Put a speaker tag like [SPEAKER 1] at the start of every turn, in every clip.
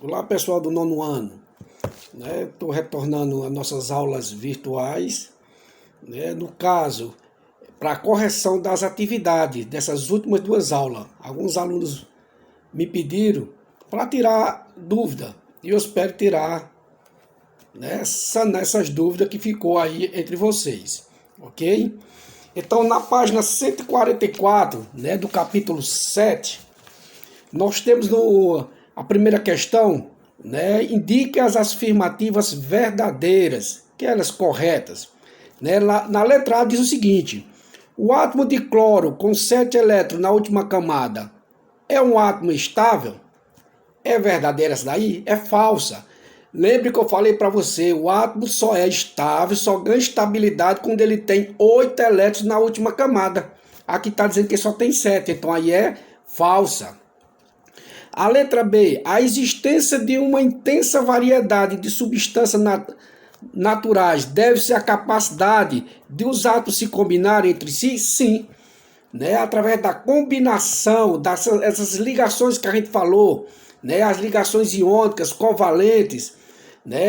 [SPEAKER 1] Olá pessoal do nono ano, estou retornando às nossas aulas virtuais, no caso, para a correção das atividades dessas últimas duas aulas. Alguns alunos me pediram para tirar dúvida e eu espero tirar, sanar essas dúvidas que ficou aí entre vocês, ok? Então na página 144, do capítulo 7, nós temos a primeira questão, indique as afirmativas verdadeiras, aquelas corretas. Na letra A diz o seguinte: o átomo de cloro com 7 elétrons na última camada é um átomo estável? É verdadeira essa daí? É falsa. Lembre que eu falei para você, o átomo só é estável, só ganha estabilidade quando ele tem 8 elétrons na última camada. Aqui está dizendo que só tem 7, então aí é falsa. A letra B, a existência de uma intensa variedade de substâncias naturais deve-se à capacidade de os átomos se combinarem entre si? Sim. Através da combinação dessas ligações que a gente falou, as ligações iônicas, covalentes,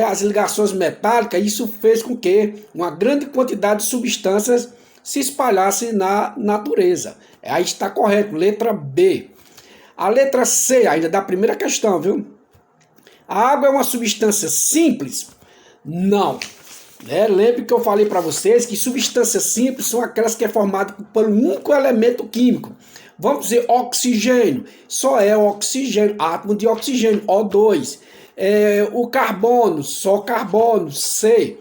[SPEAKER 1] as ligações metálicas, isso fez com que uma grande quantidade de substâncias se espalhasse na natureza. Aí está correto, letra B. A letra C, ainda da primeira questão, viu? A água é uma substância simples? Não. Lembre que eu falei para vocês que substâncias simples são aquelas que é formada por um único elemento químico. Vamos dizer oxigênio, só é oxigênio, átomo de oxigênio, O2. O carbono, só carbono, C.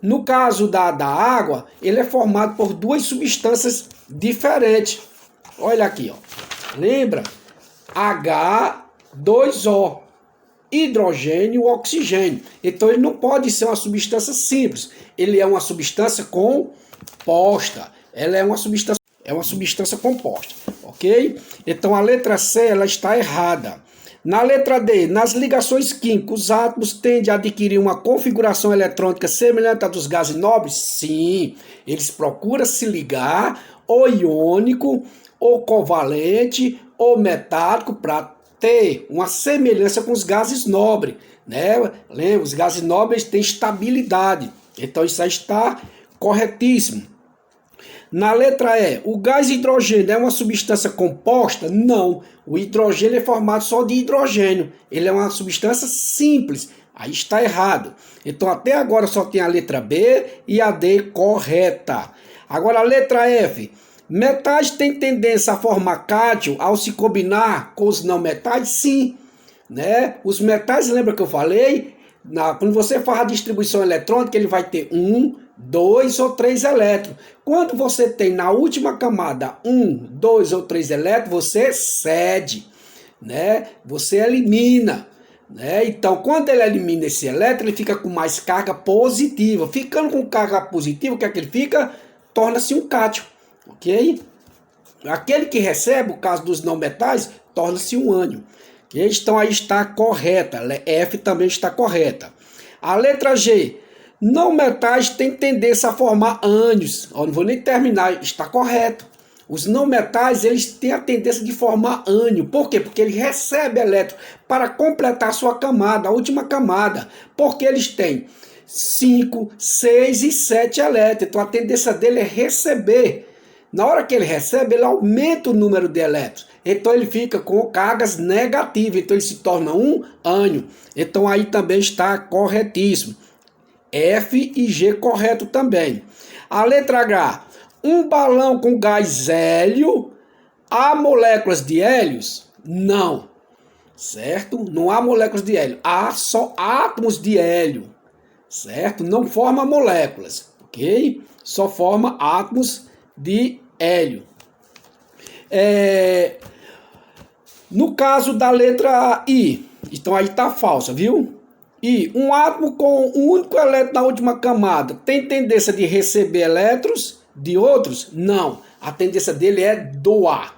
[SPEAKER 1] No caso da água, ele é formado por duas substâncias diferentes. Olha aqui, ó. Lembra? H2O. Hidrogênio e oxigênio. Então ele não pode ser uma substância simples. Ele é uma substância composta. Ela é uma substância composta. Ok? Então a letra C ela está errada. Na letra D, nas ligações químicas, os átomos tendem a adquirir uma configuração eletrônica semelhante à dos gases nobres? Sim. Eles procuram se ligar ou iônico, ou covalente, ou metálico, para ter uma semelhança com os gases nobres. Lembra, os gases nobres têm estabilidade. Então isso aí está corretíssimo. Na letra E, o gás hidrogênio é uma substância composta? Não. O hidrogênio é formado só de hidrogênio. Ele é uma substância simples. Aí está errado. Então até agora só tem a letra B e a D correta. Agora a letra F. Metais têm tendência a formar cátion ao se combinar com os não metais? Sim. Os metais, lembra que eu falei? Quando você faz a distribuição eletrônica, ele vai ter 1, 2 ou 3 elétrons. Quando você tem na última camada 1, 2 ou 3 elétrons, você cede. Você elimina. Então, quando ele elimina esse elétron, ele fica com mais carga positiva. Ficando com carga positiva, o que é que ele fica? Torna-se um cátion. Ok? Aquele que recebe, o caso dos não metais, torna-se um ânion. Okay? Então aí está correta. F também está correta. A letra G. Não metais têm tendência a formar ânions. Não vou nem terminar. Está correto. Os não metais eles têm a tendência de formar ânion. Por quê? Porque ele recebe elétron para completar a sua camada, a última camada. Porque eles têm 5, 6 e 7 elétrons. Então a tendência dele é receber. Na hora que ele recebe, ele aumenta o número de elétrons. Então ele fica com cargas negativas. Então ele se torna um ânion. Então aí também está corretíssimo. F e G correto também. A letra H. Um balão com gás hélio. Há moléculas de hélios? Não. Certo? Não há moléculas de hélio. Há só átomos de hélio. Certo? Não forma moléculas. Ok? Só forma átomos de hélio. No caso da letra I, então aí está falsa, viu? I, um átomo com um único elétron na última camada tem tendência de receber elétrons de outros? Não. A tendência dele é doar.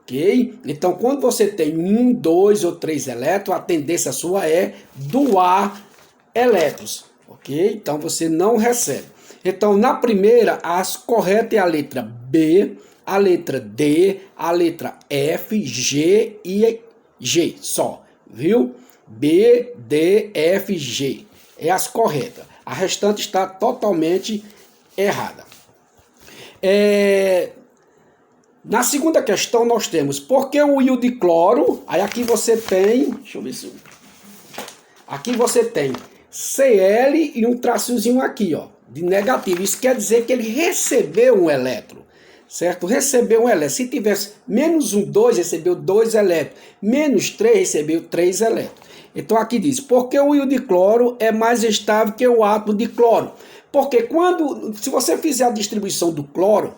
[SPEAKER 1] Ok? Então, quando você tem 1, 2 ou 3 elétrons, a tendência sua é doar elétrons. Ok? Então, você não recebe. Então, na primeira, as corretas é a letra B, a letra D, a letra F, G e G só, viu? B, D, F, G. É as corretas. A restante está totalmente errada. Na segunda questão nós temos por que o íon de cloro, aí aqui você tem, deixa eu ver se... Aqui você tem Cl e um traçozinho aqui, ó, de negativo. Isso quer dizer que ele recebeu um elétron, certo? Recebeu um elétron. Se tivesse menos 1, 2, recebeu 2 elétrons. Menos 3, recebeu 3 elétrons. Então aqui diz, por que o íon de cloro é mais estável que o átomo de cloro? Porque se você fizer a distribuição do cloro,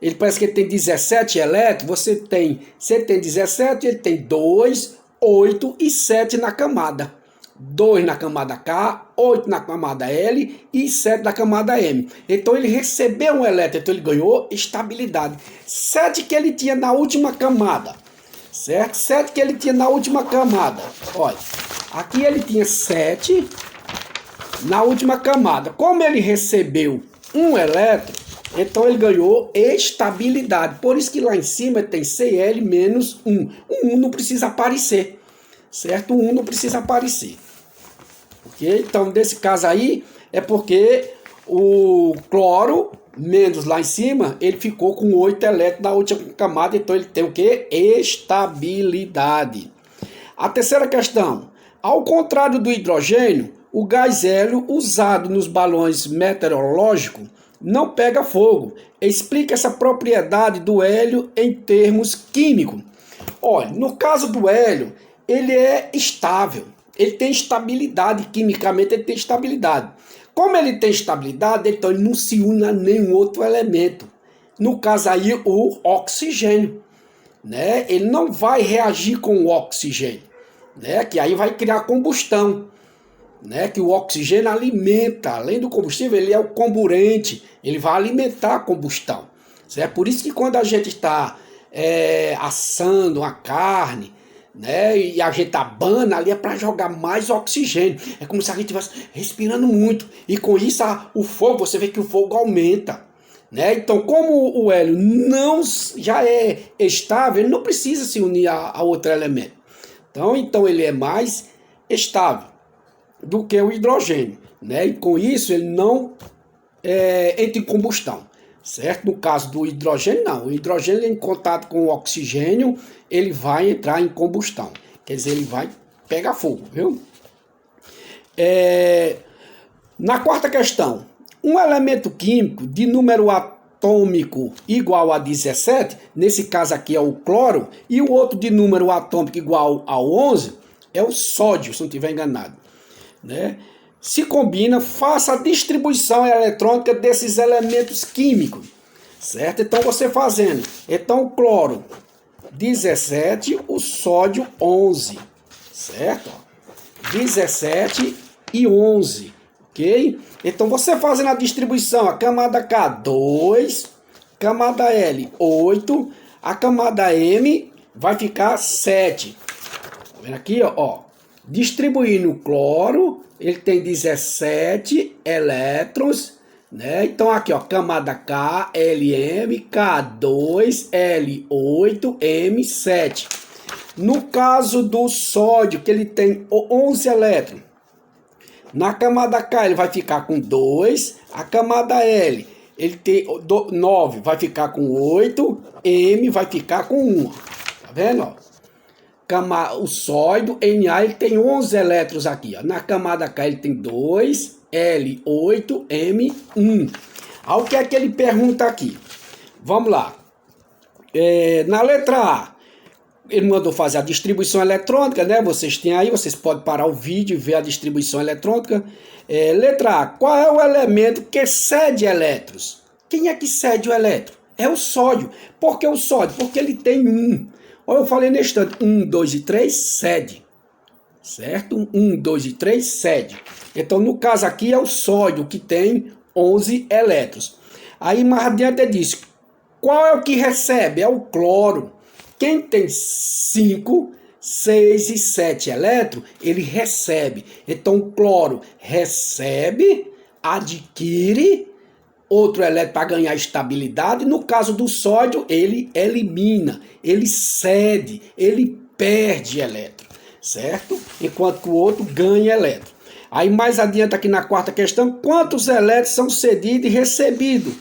[SPEAKER 1] ele parece que ele tem 17 elétrons, você tem 17, ele tem 2, 8 e 7 na camada. 2 na camada K, 8 na camada L e 7 na camada M. Então ele recebeu um elétron, então ele ganhou estabilidade. 7 que ele tinha na última camada, certo? 7 que ele tinha na última camada. Olha, aqui ele tinha 7 na última camada. Como ele recebeu um elétron, então ele ganhou estabilidade. Por isso que lá em cima tem Cl menos 1. O 1 não precisa aparecer, certo? O 1 não precisa aparecer. Okay? Então, nesse caso aí, é porque o cloro, menos lá em cima, ele ficou com 8 elétrons na última camada, então ele tem o quê? Estabilidade. A terceira questão. Ao contrário do hidrogênio, o gás hélio usado nos balões meteorológicos não pega fogo. Explica essa propriedade do hélio em termos químicos. Olha, no caso do hélio, ele é estável. Ele tem estabilidade, quimicamente ele tem estabilidade. Como ele tem estabilidade, então ele não se une a nenhum outro elemento. No caso aí, o oxigênio, né? Ele não vai reagir com o oxigênio, né? Que aí vai criar combustão, né? Que o oxigênio alimenta, além do combustível, ele é o comburente, ele vai alimentar a combustão. Certo? Por isso que quando a gente está assando a carne, né, e a gente abana ali, é para jogar mais oxigênio. É como se a gente estivesse respirando muito. E com isso o fogo, você vê que o fogo aumenta, né? Então, como o hélio não já é estável, ele não precisa se unir a outro elemento. Então ele é mais estável do que o hidrogênio, né? E com isso ele não entra em combustão, certo? No caso do hidrogênio, não. O hidrogênio, em contato com o oxigênio, ele vai entrar em combustão. Quer dizer, ele vai pegar fogo, viu? Na quarta questão, um elemento químico de número atômico igual a 17, nesse caso aqui é o cloro, e o outro de número atômico igual a 11 é o sódio, se não estiver enganado, né? Se combina, faça a distribuição eletrônica desses elementos químicos, certo? Então você fazendo, então o cloro 17, o sódio 11, certo? 17 e 11, ok? Então você fazendo a distribuição, a camada K 2, camada L 8, a camada M vai ficar 7. Tá vendo aqui, ó? Distribuindo o cloro, ele tem 17 elétrons, né? Então aqui, ó, camada K, LM, K2, L8, M7. No caso do sódio, que ele tem 11 elétrons, na camada K ele vai ficar com 2, a camada L ele tem 9, vai ficar com 8, M vai ficar com 1. Tá vendo, ó? O sódio, Na, ele tem 11 elétrons aqui, ó. Na camada K ele tem 2, L8, M1. Aí o que é que ele pergunta aqui? Vamos lá. Na letra A, ele mandou fazer a distribuição eletrônica, né? Vocês têm aí, vocês podem parar o vídeo e ver a distribuição eletrônica. Letra A, qual é o elemento que cede elétrons? Quem é que cede o elétron? É o sódio. Por que o sódio? Porque ele tem 1. Olha, eu falei nesse instante, 1, 2 e 3, cede. Certo? 1, 2 e 3, cede. Então, no caso aqui, é o sódio, que tem 11 elétrons. Aí, mais adiante, ele diz, qual é o que recebe? É o cloro. Quem tem 5, 6 e 7 elétrons, ele recebe. Então, o cloro recebe, adquire outro elétron para ganhar estabilidade. No caso do sódio, ele elimina, ele cede, ele perde elétron, certo? Enquanto que o outro ganha elétron. Aí mais adiante aqui na quarta questão, quantos elétrons são cedidos e recebidos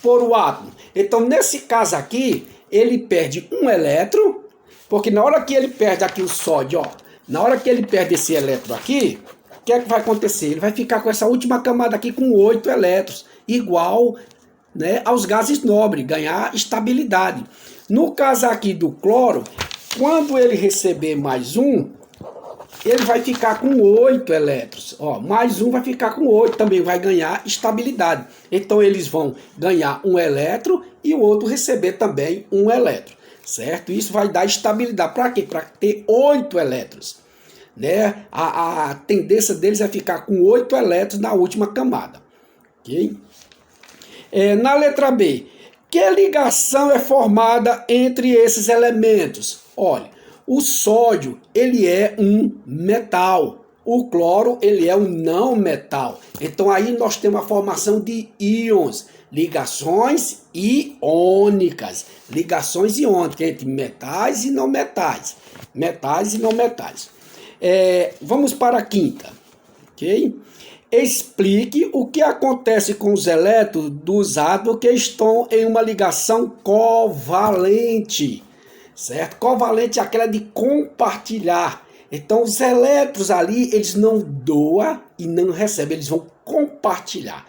[SPEAKER 1] por o átomo? Então nesse caso aqui, ele perde um elétron, porque na hora que ele perde aqui o sódio, ó, na hora que ele perde esse elétron aqui, o que é que vai acontecer? Ele vai ficar com essa última camada aqui com 8 elétrons, igual, né, aos gases nobres, ganhar estabilidade. No caso aqui do cloro, quando ele receber mais um, ele vai ficar com 8 elétrons. Ó, mais um vai ficar com 8, também vai ganhar estabilidade. Então eles vão ganhar um elétron e o outro receber também um elétron, certo? Isso vai dar estabilidade. Para quê? Para ter 8 elétrons. Né? A tendência deles é ficar com 8 elétrons na última camada. Ok? Na letra B, que ligação é formada entre esses elementos? Olha, o sódio, ele é um metal. O cloro, ele é um não metal. Então aí nós temos a formação de íons, ligações iônicas. Ligações iônicas entre metais e não metais. Metais e não metais. Vamos para a quinta. Ok? Explique o que acontece com os elétrons dos átomos que estão em uma ligação covalente. Certo? Covalente é aquela de compartilhar. Então os elétrons ali, eles não doam e não recebem, eles vão compartilhar.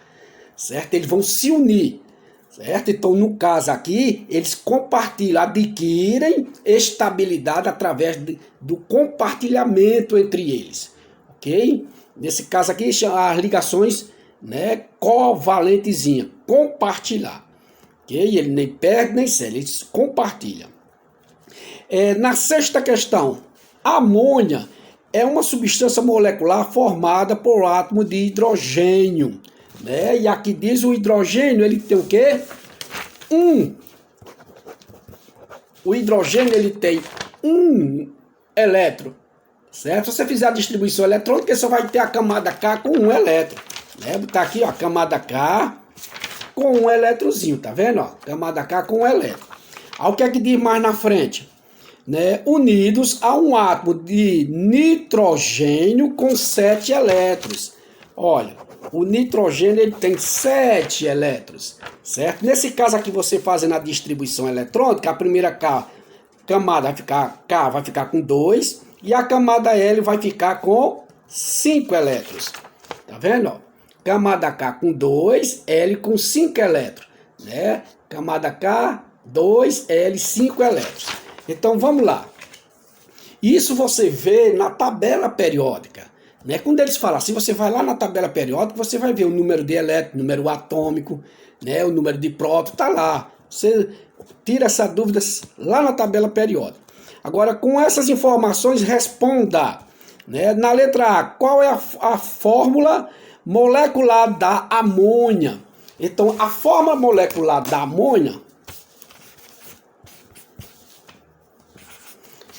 [SPEAKER 1] Certo? Eles vão se unir. Certo? Então no caso aqui, eles compartilham, adquirem estabilidade através do compartilhamento entre eles. Ok? Nesse caso aqui, as ligações, né, covalentezinha, compartilhar. Ok? Ele nem perde nem cede, eles compartilham. Na sexta questão, a amônia é uma substância molecular formada por átomo de hidrogênio. Né? E aqui diz o hidrogênio, ele tem o quê? O hidrogênio, ele tem um elétron. Certo? Se você fizer a distribuição eletrônica, você só vai ter a camada K com um elétron. Né? Botar aqui, ó, camada K com um elétronzinho, tá vendo? Ó, camada K com um elétron. Aí o que é que diz mais na frente? Né? Unidos a um átomo de nitrogênio com 7 elétrons. Olha, o nitrogênio ele tem 7 elétrons, certo? Nesse caso aqui, você fazendo a distribuição eletrônica, a primeira camada K vai ficar com 2 e a camada L vai ficar com 5 elétrons. Tá vendo? Ó? Camada K com 2, L com 5 elétrons. Né? Camada K, 2, L, 5 elétrons. Então vamos lá. Isso você vê na tabela periódica. Né? Quando eles falam assim, você vai lá na tabela periódica, você vai ver o número de elétrons, o número atômico, né? O número de prótons, tá lá. Você tira essa dúvida lá na tabela periódica. Agora, com essas informações, responda. Né? Na letra A, qual é a fórmula molecular da amônia? Então, a fórmula molecular da amônia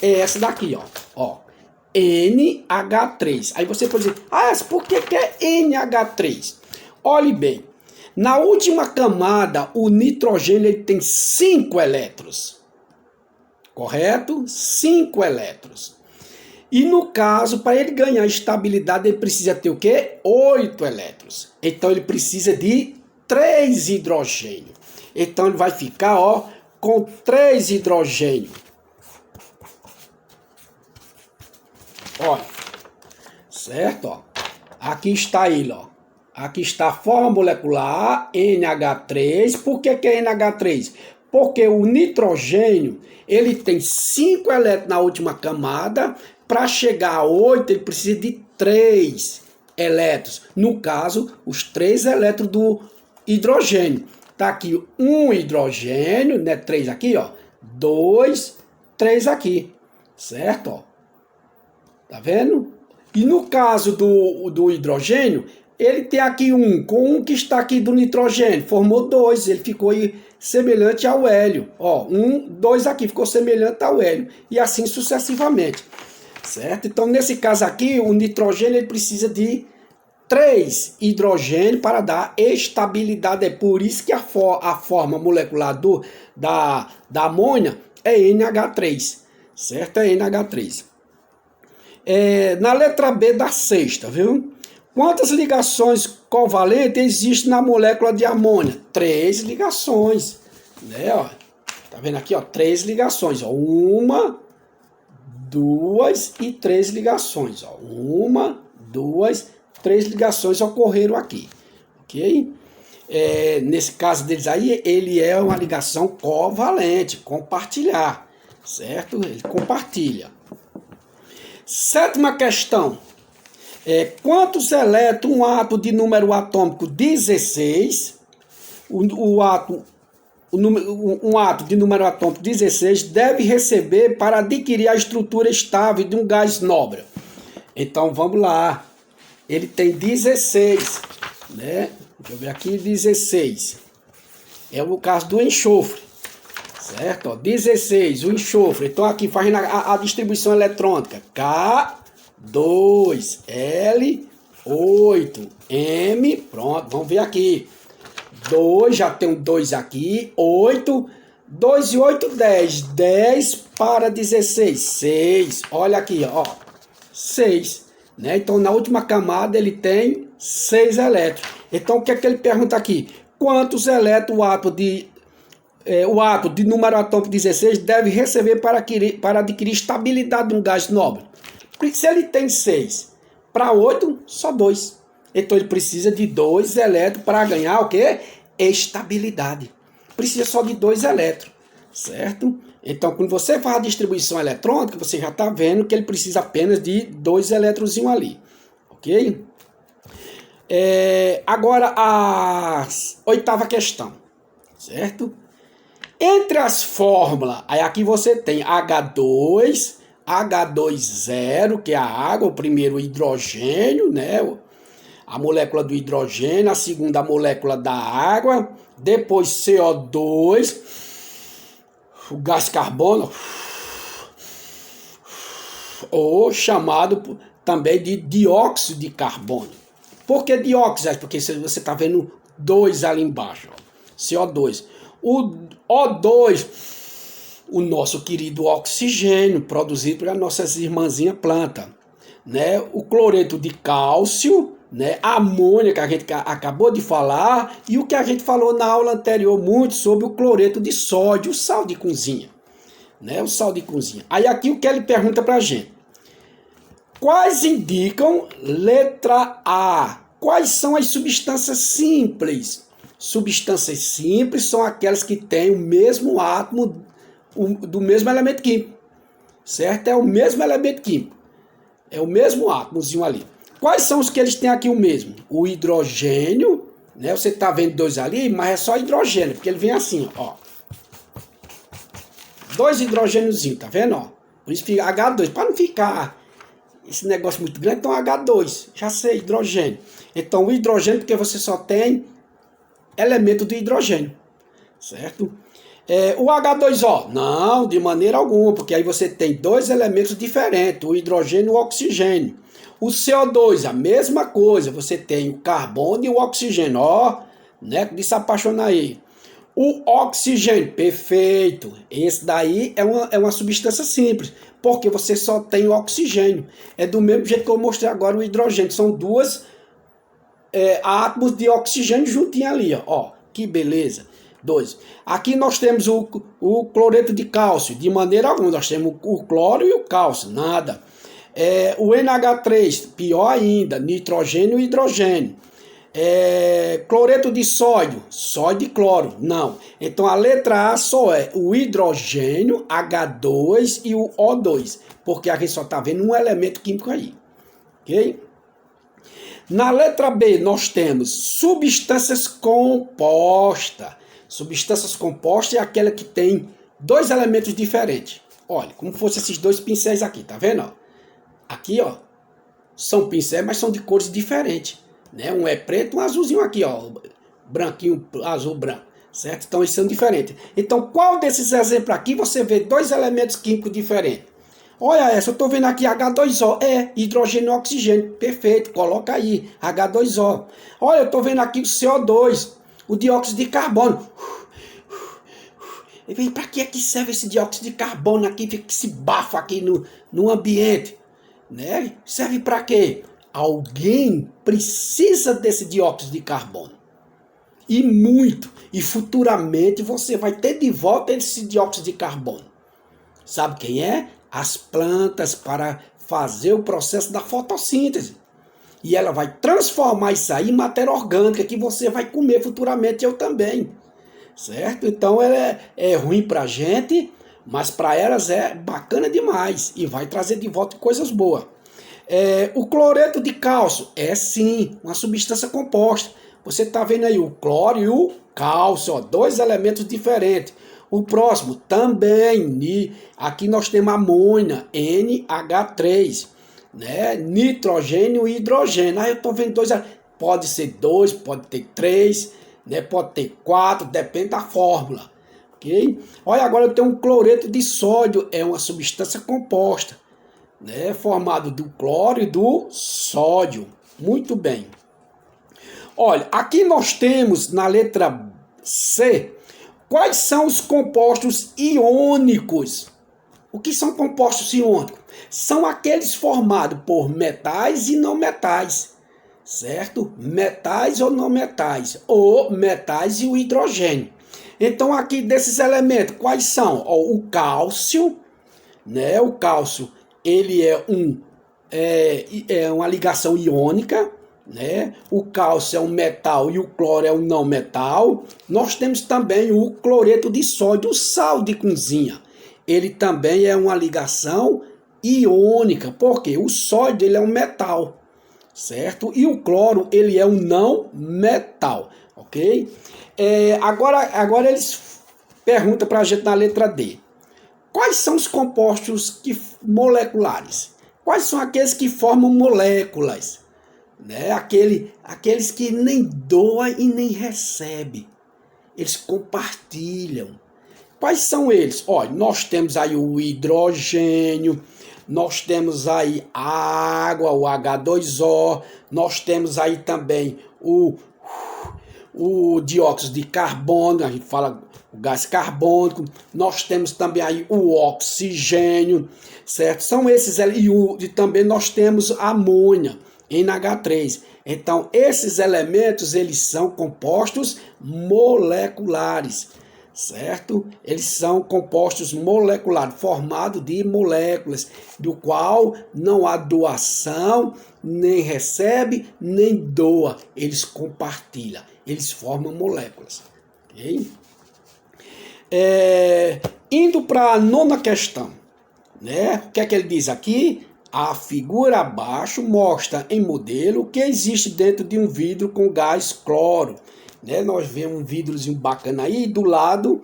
[SPEAKER 1] é essa daqui, ó. NH3. Aí você pode dizer, por que é NH3? Olhe bem, na última camada, o nitrogênio ele tem 5 elétrons. Correto? 5 elétrons. E no caso, para ele ganhar estabilidade, ele precisa ter o quê? 8 elétrons. Então ele precisa de 3 hidrogênio. Então ele vai ficar, ó, com 3 hidrogênio. Olha, certo? Ó. Aqui está ele, ó. Aqui está a forma molecular NH3. Por que é NH3? Porque o nitrogênio, ele tem 5 elétrons na última camada. Para chegar a 8, ele precisa de 3 elétrons. No caso, os 3 elétrons do hidrogênio. Tá aqui um hidrogênio, né? 3 aqui, ó. 2, 3 aqui. Certo? Ó. Tá vendo? E no caso do hidrogênio, ele tem aqui com um que está aqui do nitrogênio, formou 2, ele ficou aí semelhante ao hélio. Ó, 2 aqui ficou semelhante ao hélio. E assim sucessivamente. Certo? Então, nesse caso aqui, o nitrogênio ele precisa de 3 hidrogênios para dar estabilidade. É por isso que a forma molecular da amônia é NH3. certo? É NH3. Na letra B da sexta, viu? Quantas ligações covalentes existem na molécula de amônia? 3 ligações, né? Ó, tá vendo aqui, ó, 3 ligações, ó, 1, 2 e 3 ligações, ó, 1, 2, 3 ligações ocorreram aqui, ok? Nesse caso deles aí, ele é uma ligação covalente, compartilhar, certo? Ele compartilha. Sétima questão. Quantos elétrons um átomo de número atômico 16, um átomo de número atômico 16 deve receber para adquirir a estrutura estável de um gás nobre? Então vamos lá. Ele tem 16, né? Deixa eu ver aqui, 16. É o caso do enxofre, certo? Ó, 16, o enxofre. Então aqui fazendo a distribuição eletrônica. K2, L8, M, pronto, vamos ver aqui. 2, já tem um 2 aqui, 8, 2 e 8, 10. 10 para 16, 6. Olha aqui, ó, 6. Né? Então na última camada ele tem 6 elétrons. Então o que é que ele pergunta aqui? Quantos elétrons o átomo de número atômico 16 deve receber para adquirir estabilidade de um gás nobre? Porque se ele tem 6 para 8, só 2. Então ele precisa de 2 elétrons para ganhar o quê? Estabilidade. Precisa só de 2 elétrons, certo? Então quando você faz a distribuição eletrônica, você já está vendo que ele precisa apenas de 2 elétrons ali, ok? Agora a oitava questão, certo? Entre as fórmulas, aí aqui você tem H2, H2O, que é a água, o primeiro hidrogênio, né? A molécula do hidrogênio, a segunda a molécula da água, depois CO2, o gás carbono, ou chamado também de dióxido de carbono. Por que dióxido? Porque você está vendo 2 ali embaixo, ó, CO2. O O2, o nosso querido oxigênio, produzido pelas nossas irmãzinhas plantas, né? O cloreto de cálcio, né? A amônia, que a gente acabou de falar, e o que a gente falou na aula anterior muito sobre o cloreto de sódio, o sal de cozinha, né? O sal de cozinha. Aí aqui o que ele pergunta pra gente? Quais indicam letra A? Quais são as substâncias simples? Substâncias simples são aquelas que têm o mesmo átomo do mesmo elemento químico, certo? É o mesmo elemento químico, é o mesmo átomozinho ali. Quais são os que eles têm aqui o mesmo? O hidrogênio, né? Você está vendo 2 ali, mas é só hidrogênio, porque ele vem assim, ó. 2 hidrogêniozinhos, tá vendo? Ó? Por isso fica H2, para não ficar esse negócio muito grande, então H2, já sei, hidrogênio. Então o hidrogênio, porque você só tem elemento do hidrogênio, certo? O H2O, não, de maneira alguma, porque aí você tem 2 elementos diferentes, o hidrogênio e o oxigênio. O CO2, a mesma coisa, você tem o carbono e o oxigênio, ó, né, de se apaixonar aí. O oxigênio, perfeito, esse daí é uma substância simples, porque você só tem o oxigênio. É do mesmo jeito que eu mostrei agora o hidrogênio, são 2 átomos de oxigênio juntinho ali, ó, que beleza. 2. Aqui nós temos o cloreto de cálcio, de maneira alguma, nós temos o cloro e o cálcio, nada. O NH3, pior ainda, nitrogênio e hidrogênio. Cloreto de sódio, sódio e cloro, não. Então a letra A só é o hidrogênio, H2 e o O2, porque a gente só está vendo um elemento químico aí, ok? Na letra B nós temos substâncias compostas. Substâncias compostas é aquela que tem 2 elementos diferentes. Olha, como fosse esses 2 pincéis aqui, tá vendo? Ó? Aqui, ó, são pincéis, mas são de cores diferentes, né? Um é preto, um azulzinho aqui, ó, branquinho, azul, branco, certo? Então eles são diferentes. Então, qual desses exemplos aqui você vê 2 elementos químicos diferentes? Olha essa, eu estou vendo aqui H2O, hidrogênio e oxigênio, perfeito, coloca aí, H2O. Olha, eu estou vendo aqui o CO2, o dióxido de carbono, E para que é que serve esse dióxido de carbono aqui, fica esse bafo aqui no ambiente? Né? Serve para quê? Alguém precisa desse dióxido de carbono. E muito. E futuramente você vai ter de volta esse dióxido de carbono. Sabe quem é? As plantas, para fazer o processo da fotossíntese. E ela vai transformar isso aí em matéria orgânica que você vai comer futuramente, eu também. Certo? Então ela é ruim para a gente, mas para elas é bacana demais e vai trazer de volta coisas boas. O cloreto de cálcio é sim uma substância composta. Você está vendo aí o cloro e o cálcio, ó, dois elementos diferentes. O próximo também, aqui nós temos amônia, NH3, né? Nitrogênio e hidrogênio. Aí eu estou vendo dois, pode ser dois, pode ter três, né? Pode ter quatro, depende da fórmula. Ok? Olha, agora eu tenho um cloreto de sódio, é uma substância composta, né? Formado do cloro e do sódio. Muito bem. Olha, aqui nós temos na letra C, quais são os compostos iônicos? O que são compostos iônicos? São aqueles formados por metais e não metais, certo? Metais ou não metais, ou metais e o hidrogênio. Então aqui desses elementos, quais são? Ó, o cálcio, né? O cálcio, ele é uma ligação iônica, né? O cálcio é um metal e o cloro é um não metal. Nós temos também o cloreto de sódio, o sal de cozinha. Ele também é uma ligação iônica, porque o sódio ele é um metal, certo? E o cloro ele é um não metal, ok? Agora eles perguntam para a gente na letra D. Quais são os compostos moleculares? Quais são aqueles que formam moléculas? Né? Aqueles que nem doam e nem recebem. Eles compartilham. Quais são eles? Olha, nós temos aí o hidrogênio, nós temos aí a água, o H2O, nós temos aí também o dióxido de carbono, a gente fala o gás carbônico, nós temos também aí o oxigênio, certo? São esses, e também nós temos a amônia, NH3. Então, esses elementos, eles são compostos moleculares, certo? Eles são compostos moleculares, formados de moléculas, do qual não há doação, nem recebe, nem doa. Eles compartilham, eles formam moléculas. Ok? Indo para a nona questão, né? O que é que ele diz aqui? A figura abaixo mostra em modelo o que existe dentro de um vidro com gás cloro. Né? Nós vemos um vidrozinho bacana aí, do lado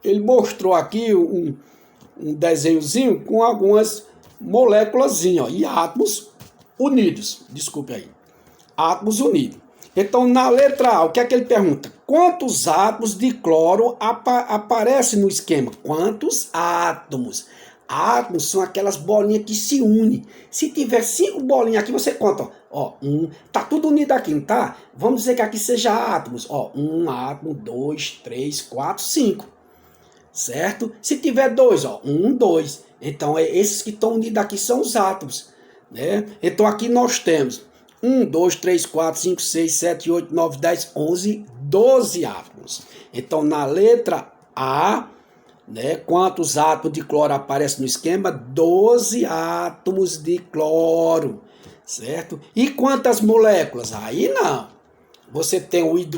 [SPEAKER 1] ele mostrou aqui um desenhozinho com algumas moléculas e átomos unidos. Desculpe aí. Átomos unidos. Então, na letra A, o que é que ele pergunta? Quantos átomos de cloro aparecem no esquema? Quantos átomos? Átomos são aquelas bolinhas que se unem. Se tiver 5 bolinhas aqui, você conta. Ó, tá tudo unido aqui, não tá? Vamos dizer que aqui seja átomos. Ó, 1 átomo, 2, 3, 4, 5. Certo? Se tiver 2, ó, 1, 2. Então, esses que estão unidos aqui são os átomos. Né? Então, aqui nós temos 1, 2, 3, 4, 5, 6, 7, 8, 9, 10, 11, 12 átomos. Então, na letra A, né, quantos átomos de cloro aparecem no esquema? 12 átomos de cloro, certo? E quantas moléculas? Aí não.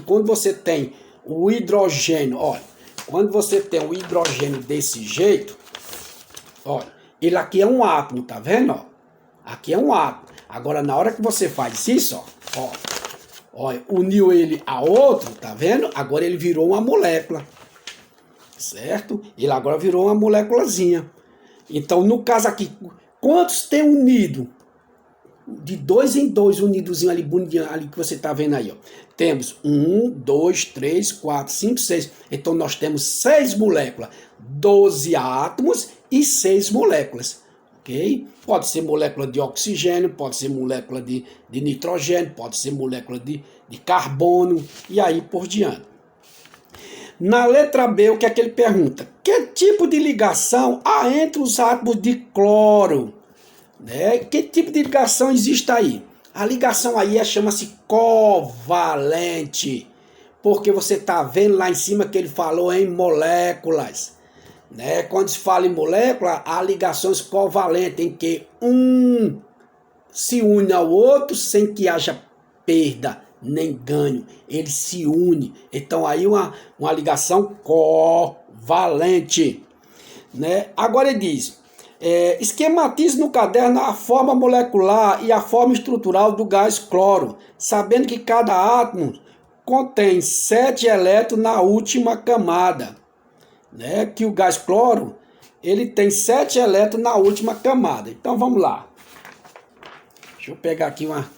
[SPEAKER 1] Quando você tem o hidrogênio, olha, quando você tem o hidrogênio desse jeito, olha, ele aqui é um átomo, tá vendo? Ó? Aqui é um átomo. Agora, na hora que você faz isso, olha, uniu ele a outro, tá vendo? Agora ele virou uma molécula. Certo? Ele agora virou uma moléculazinha. Então, no caso aqui, quantos tem unido? De 2 em 2 unidozinho ali, bonitinho, ali que você está vendo aí. Ó. Temos 1, 2, 3, 4, 5, 6. Então, nós temos 6 moléculas. 12 átomos e 6 moléculas. Ok? Pode ser molécula de oxigênio, pode ser molécula de nitrogênio, pode ser molécula de carbono e aí por diante. Na letra B, o que é que ele pergunta? Que tipo de ligação há entre os átomos de cloro? Né? Que tipo de ligação existe aí? A ligação aí chama-se covalente, porque você está vendo lá em cima que ele falou em moléculas. Né? Quando se fala em molécula, há ligações covalentes, em que um se une ao outro sem que haja perda nem ganho. Ele se une. Então aí uma ligação covalente. Né? Agora ele diz, esquematize no caderno a forma molecular e a forma estrutural do gás cloro, sabendo que cada átomo contém 7 elétrons na última camada. Né? Que o gás cloro ele tem 7 elétrons na última camada. Então vamos lá. Deixa eu pegar aqui uma...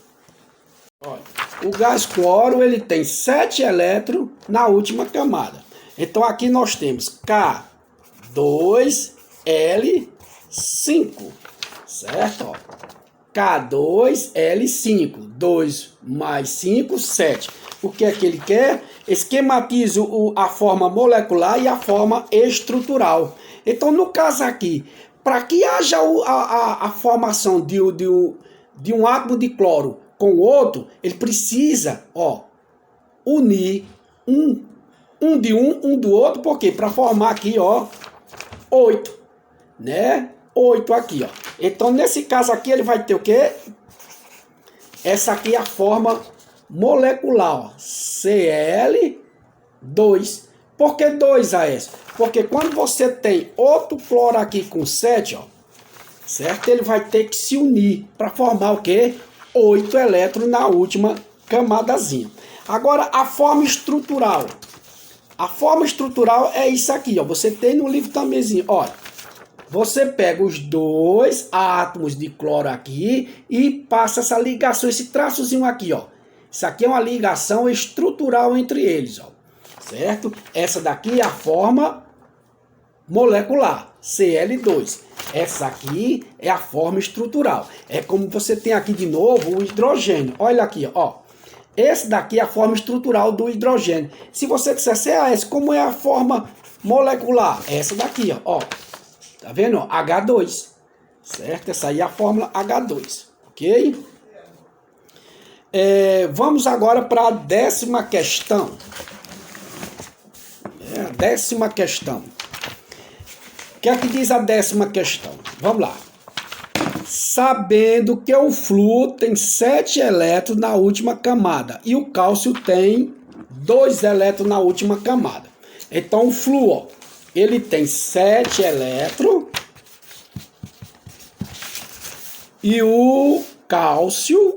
[SPEAKER 1] Olha, o gás cloro ele tem 7 elétrons na última camada. Então aqui nós temos K2L5, certo? Ó. K2L5, 2 mais 5, 7. O que é que ele quer? Esquematize a forma molecular e a forma estrutural. Então, no caso aqui, para que haja a formação de um átomo de cloro com o outro, ele precisa, unir um do outro, por quê? Para formar aqui, 8, né? 8 aqui, ó. Então, nesse caso aqui, ele vai ter o quê? Essa aqui é a forma molecular, ó, Cl2. Por que 2 AS? Porque quando você tem outro cloro aqui com 7, ó, certo? Ele vai ter que se unir para formar o quê? 8 elétrons na última camadazinha. Agora, a forma estrutural. A forma estrutural é isso aqui, ó. Você tem no livro também, olha. Você pega os 2 átomos de cloro aqui e passa essa ligação, esse traçozinho aqui, ó. Isso aqui é uma ligação estrutural entre eles, ó. Certo? Essa daqui é a forma molecular, Cl2. Essa aqui é a forma estrutural. É como você tem aqui de novo o hidrogênio. Olha aqui, ó. Esse daqui é a forma estrutural do hidrogênio. Se você disser CAS, como é a forma molecular? Essa daqui, ó. Tá vendo? H2. Certo? Essa aí é a fórmula H2. Ok? Vamos agora para a 10ª questão. A 10ª questão. O que é que diz a 10ª questão? Vamos lá. Sabendo que o flúor tem 7 elétrons na última camada e o cálcio tem 2 elétrons na última camada. Então o flúor, ele tem 7 elétrons e o cálcio,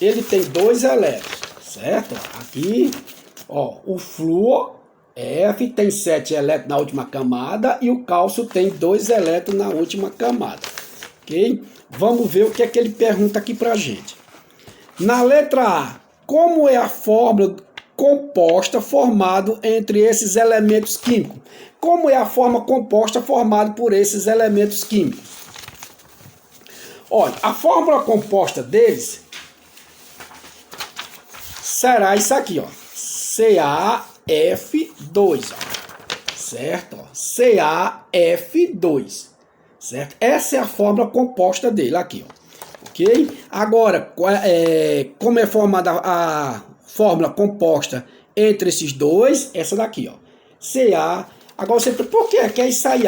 [SPEAKER 1] ele tem 2 elétrons, certo? Aqui, ó, o flúor F tem 7 elétrons na última camada e o cálcio tem 2 elétrons na última camada. Ok? Vamos ver o que é que ele pergunta aqui pra gente. Na letra A, como é a fórmula composta formada entre esses elementos químicos? Como é a forma composta formada por esses elementos químicos? Olha, a fórmula composta deles será isso aqui, ó. CaF2, ó, certo? Ó, CaF2, certo? Essa é a fórmula composta dele aqui, ó. Ok? Agora, como é formada a fórmula composta entre esses dois? Essa daqui, ó. Ca. Agora você pergunta, por que é isso aí?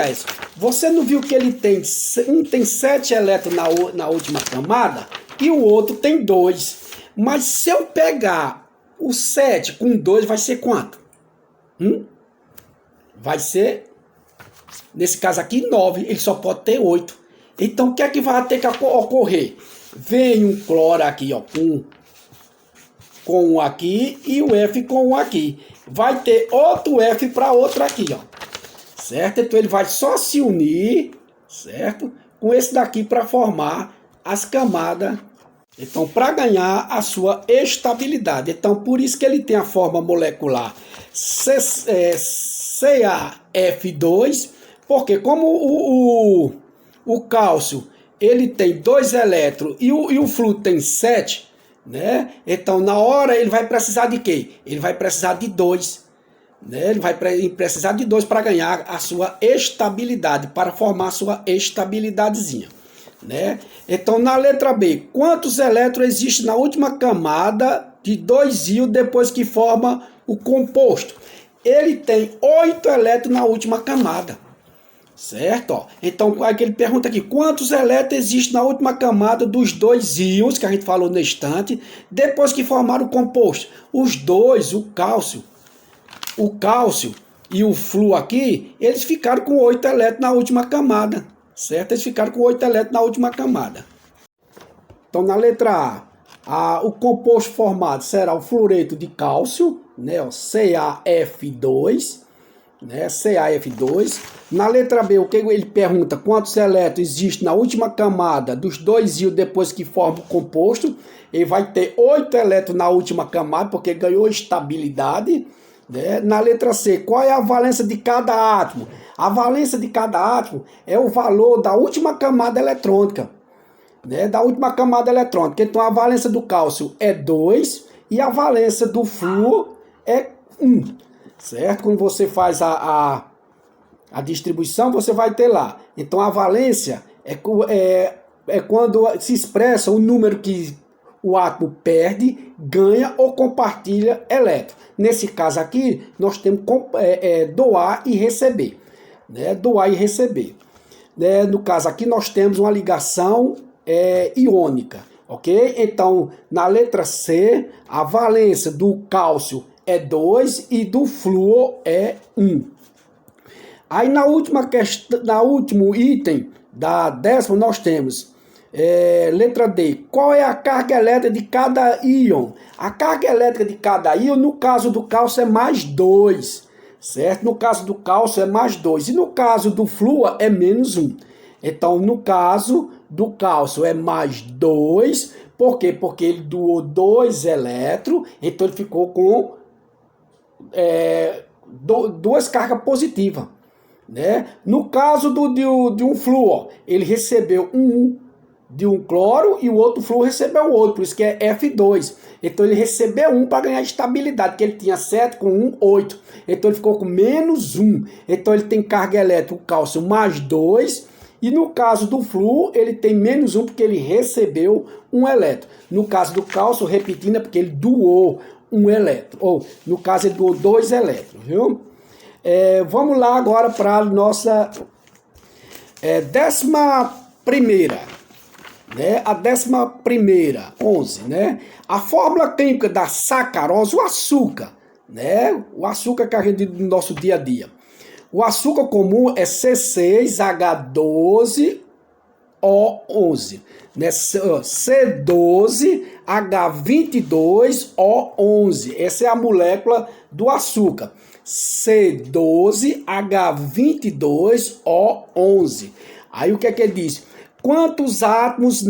[SPEAKER 1] Você não viu que ele tem, um tem 7 elétrons na última camada e o outro tem 2. Mas se eu pegar o 7 com 2, vai ser quanto? Vai ser, nesse caso aqui, 9. Ele só pode ter 8. Então, o que é que vai ter que ocorrer? Vem um cloro aqui, ó, com um aqui e o F com um aqui. Vai ter outro F para outro aqui, ó. Certo? Então, ele vai só se unir, certo? Com esse daqui para formar as camadas. Então, para ganhar a sua estabilidade. Então, por isso que ele tem a forma molecular CaF2, porque como o cálcio ele tem 2 elétrons e o flúor tem 7, né? Então, na hora ele vai precisar de quê? Ele vai precisar de 2. né? Ele vai precisar de 2 para ganhar a sua estabilidade, para formar a sua estabilidadezinha, né? Então, na letra B, quantos elétrons existem na última camada de 2 íons depois que forma o composto? Ele tem 8 elétrons na última camada, certo? Ó, então, aqui ele pergunta aqui, quantos elétrons existem na última camada dos 2 íons, que a gente falou no instante, depois que formaram o composto? Os dois, o cálcio e o flúor aqui, eles ficaram com 8 elétrons na última camada, certo? Eles ficaram com 8 elétrons na última camada. Então, na letra A, o composto formado será o fluoreto de cálcio, né, ó, CaF2, né, CaF2. Na letra B, o que ele pergunta? Quantos elétrons existem na última camada dos 2 íons depois que forma o composto? Ele vai ter 8 elétrons na última camada, porque ganhou estabilidade, né? Na letra C, qual é a valência de cada átomo? A valência de cada átomo é o valor da última camada eletrônica, né? Da última camada eletrônica. Então, a valência do cálcio é 2 e a valência do flúor é 1. Certo? Quando você faz a distribuição, você vai ter lá. Então, a valência é quando se expressa o número que o átomo perde, ganha ou compartilha elétron. Nesse caso aqui, nós temos doar e receber, né? Doar e receber. Né? No caso aqui, nós temos uma ligação iônica, ok? Então, na letra C, a valência do cálcio é 2 e do flúor é 1. Aí na último item da 10ª nós temos letra D. Qual é a carga elétrica de cada íon? A carga elétrica de cada íon, no caso do cálcio, é mais 2. Certo? No caso do cálcio é mais 2. E no caso do flúor é menos 1. Então, no caso do cálcio é mais 2. Por quê? Porque ele doou 2 elétrons. Então, ele ficou com 2 cargas positivas. Né? No caso de um flúor, ele recebeu de um cloro e o outro flúor recebeu outro, por isso que é F2. Então ele recebeu 1 para ganhar estabilidade, porque ele tinha 7 com 1, 8. Então ele ficou com menos 1. Então ele tem carga elétrica, o cálcio, mais 2. E no caso do flúor, ele tem menos 1 porque ele recebeu 1 elétron. No caso do cálcio, repetindo, é porque ele doou 1 elétron. Ou, no caso, ele doou 2 elétrons, viu? Vamos lá agora para a nossa 11ª. Né? A 11ª, 11, né? A fórmula química da sacarose, o açúcar, né? O açúcar que a gente no nosso dia a dia. O açúcar comum é C6H12O11, né? C12H22O11. Essa é a molécula do açúcar. C12H22O11. Aí o que é que ele diz? Quantos átomos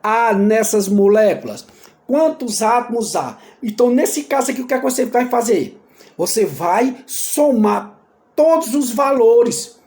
[SPEAKER 1] há nessas moléculas? Quantos átomos há? Então, nesse caso aqui, o que é que você vai fazer? Você vai somar todos os valores,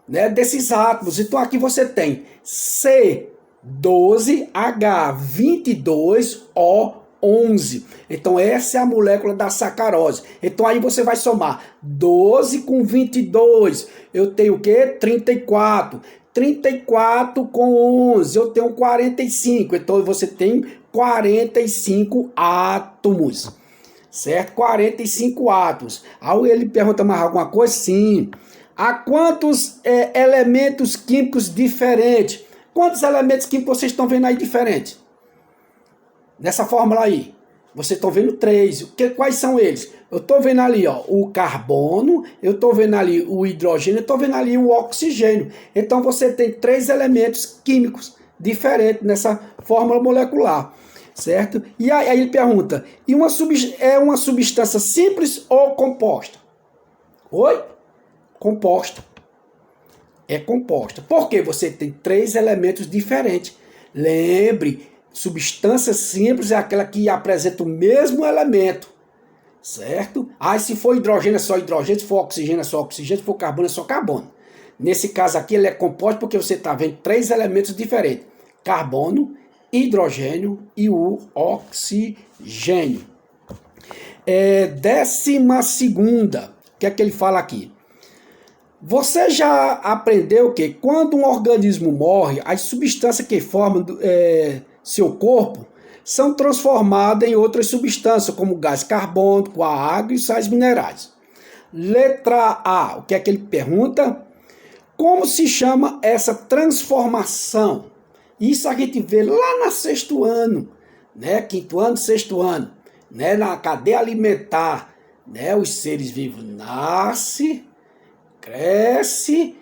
[SPEAKER 1] né, desses átomos. Então, aqui você tem C12H22O11. Então, essa é a molécula da sacarose. Então, aí você vai somar 12 com 22. Eu tenho o quê? 34. 34 com 11, eu tenho 45. Então, você tem 45 átomos. Certo? 45 átomos. Aí ele pergunta mais alguma coisa? Sim. Há quantos elementos químicos diferentes? Quantos elementos químicos vocês estão vendo aí diferentes? Nessa fórmula aí. Vocês estão vendo 3. Quais são eles? Eu estou vendo ali, ó, o carbono, eu estou vendo ali o hidrogênio, eu estou vendo ali o oxigênio. Então você tem 3 elementos químicos diferentes nessa fórmula molecular, certo? E aí ele pergunta, é uma substância simples ou composta? Oi? Composta. É composta. Porque você tem 3 elementos diferentes. Lembre, substância simples é aquela que apresenta o mesmo elemento. Certo? Aí se for hidrogênio é só hidrogênio, se for oxigênio é só oxigênio, se for carbono é só carbono. Nesse caso aqui ele é composto porque você está vendo 3 elementos diferentes. Carbono, hidrogênio e o oxigênio. 12ª. O que é que ele fala aqui? Você já aprendeu que quando um organismo morre, as substâncias que formam seu corpo são transformadas em outras substâncias, como gás carbônico, a água e sais minerais. Letra A, o que é que ele pergunta? Como se chama essa transformação? Isso a gente vê lá no sexto ano, né? Quinto ano, sexto ano, né? Na cadeia alimentar, né? Os seres vivos nascem, cresce,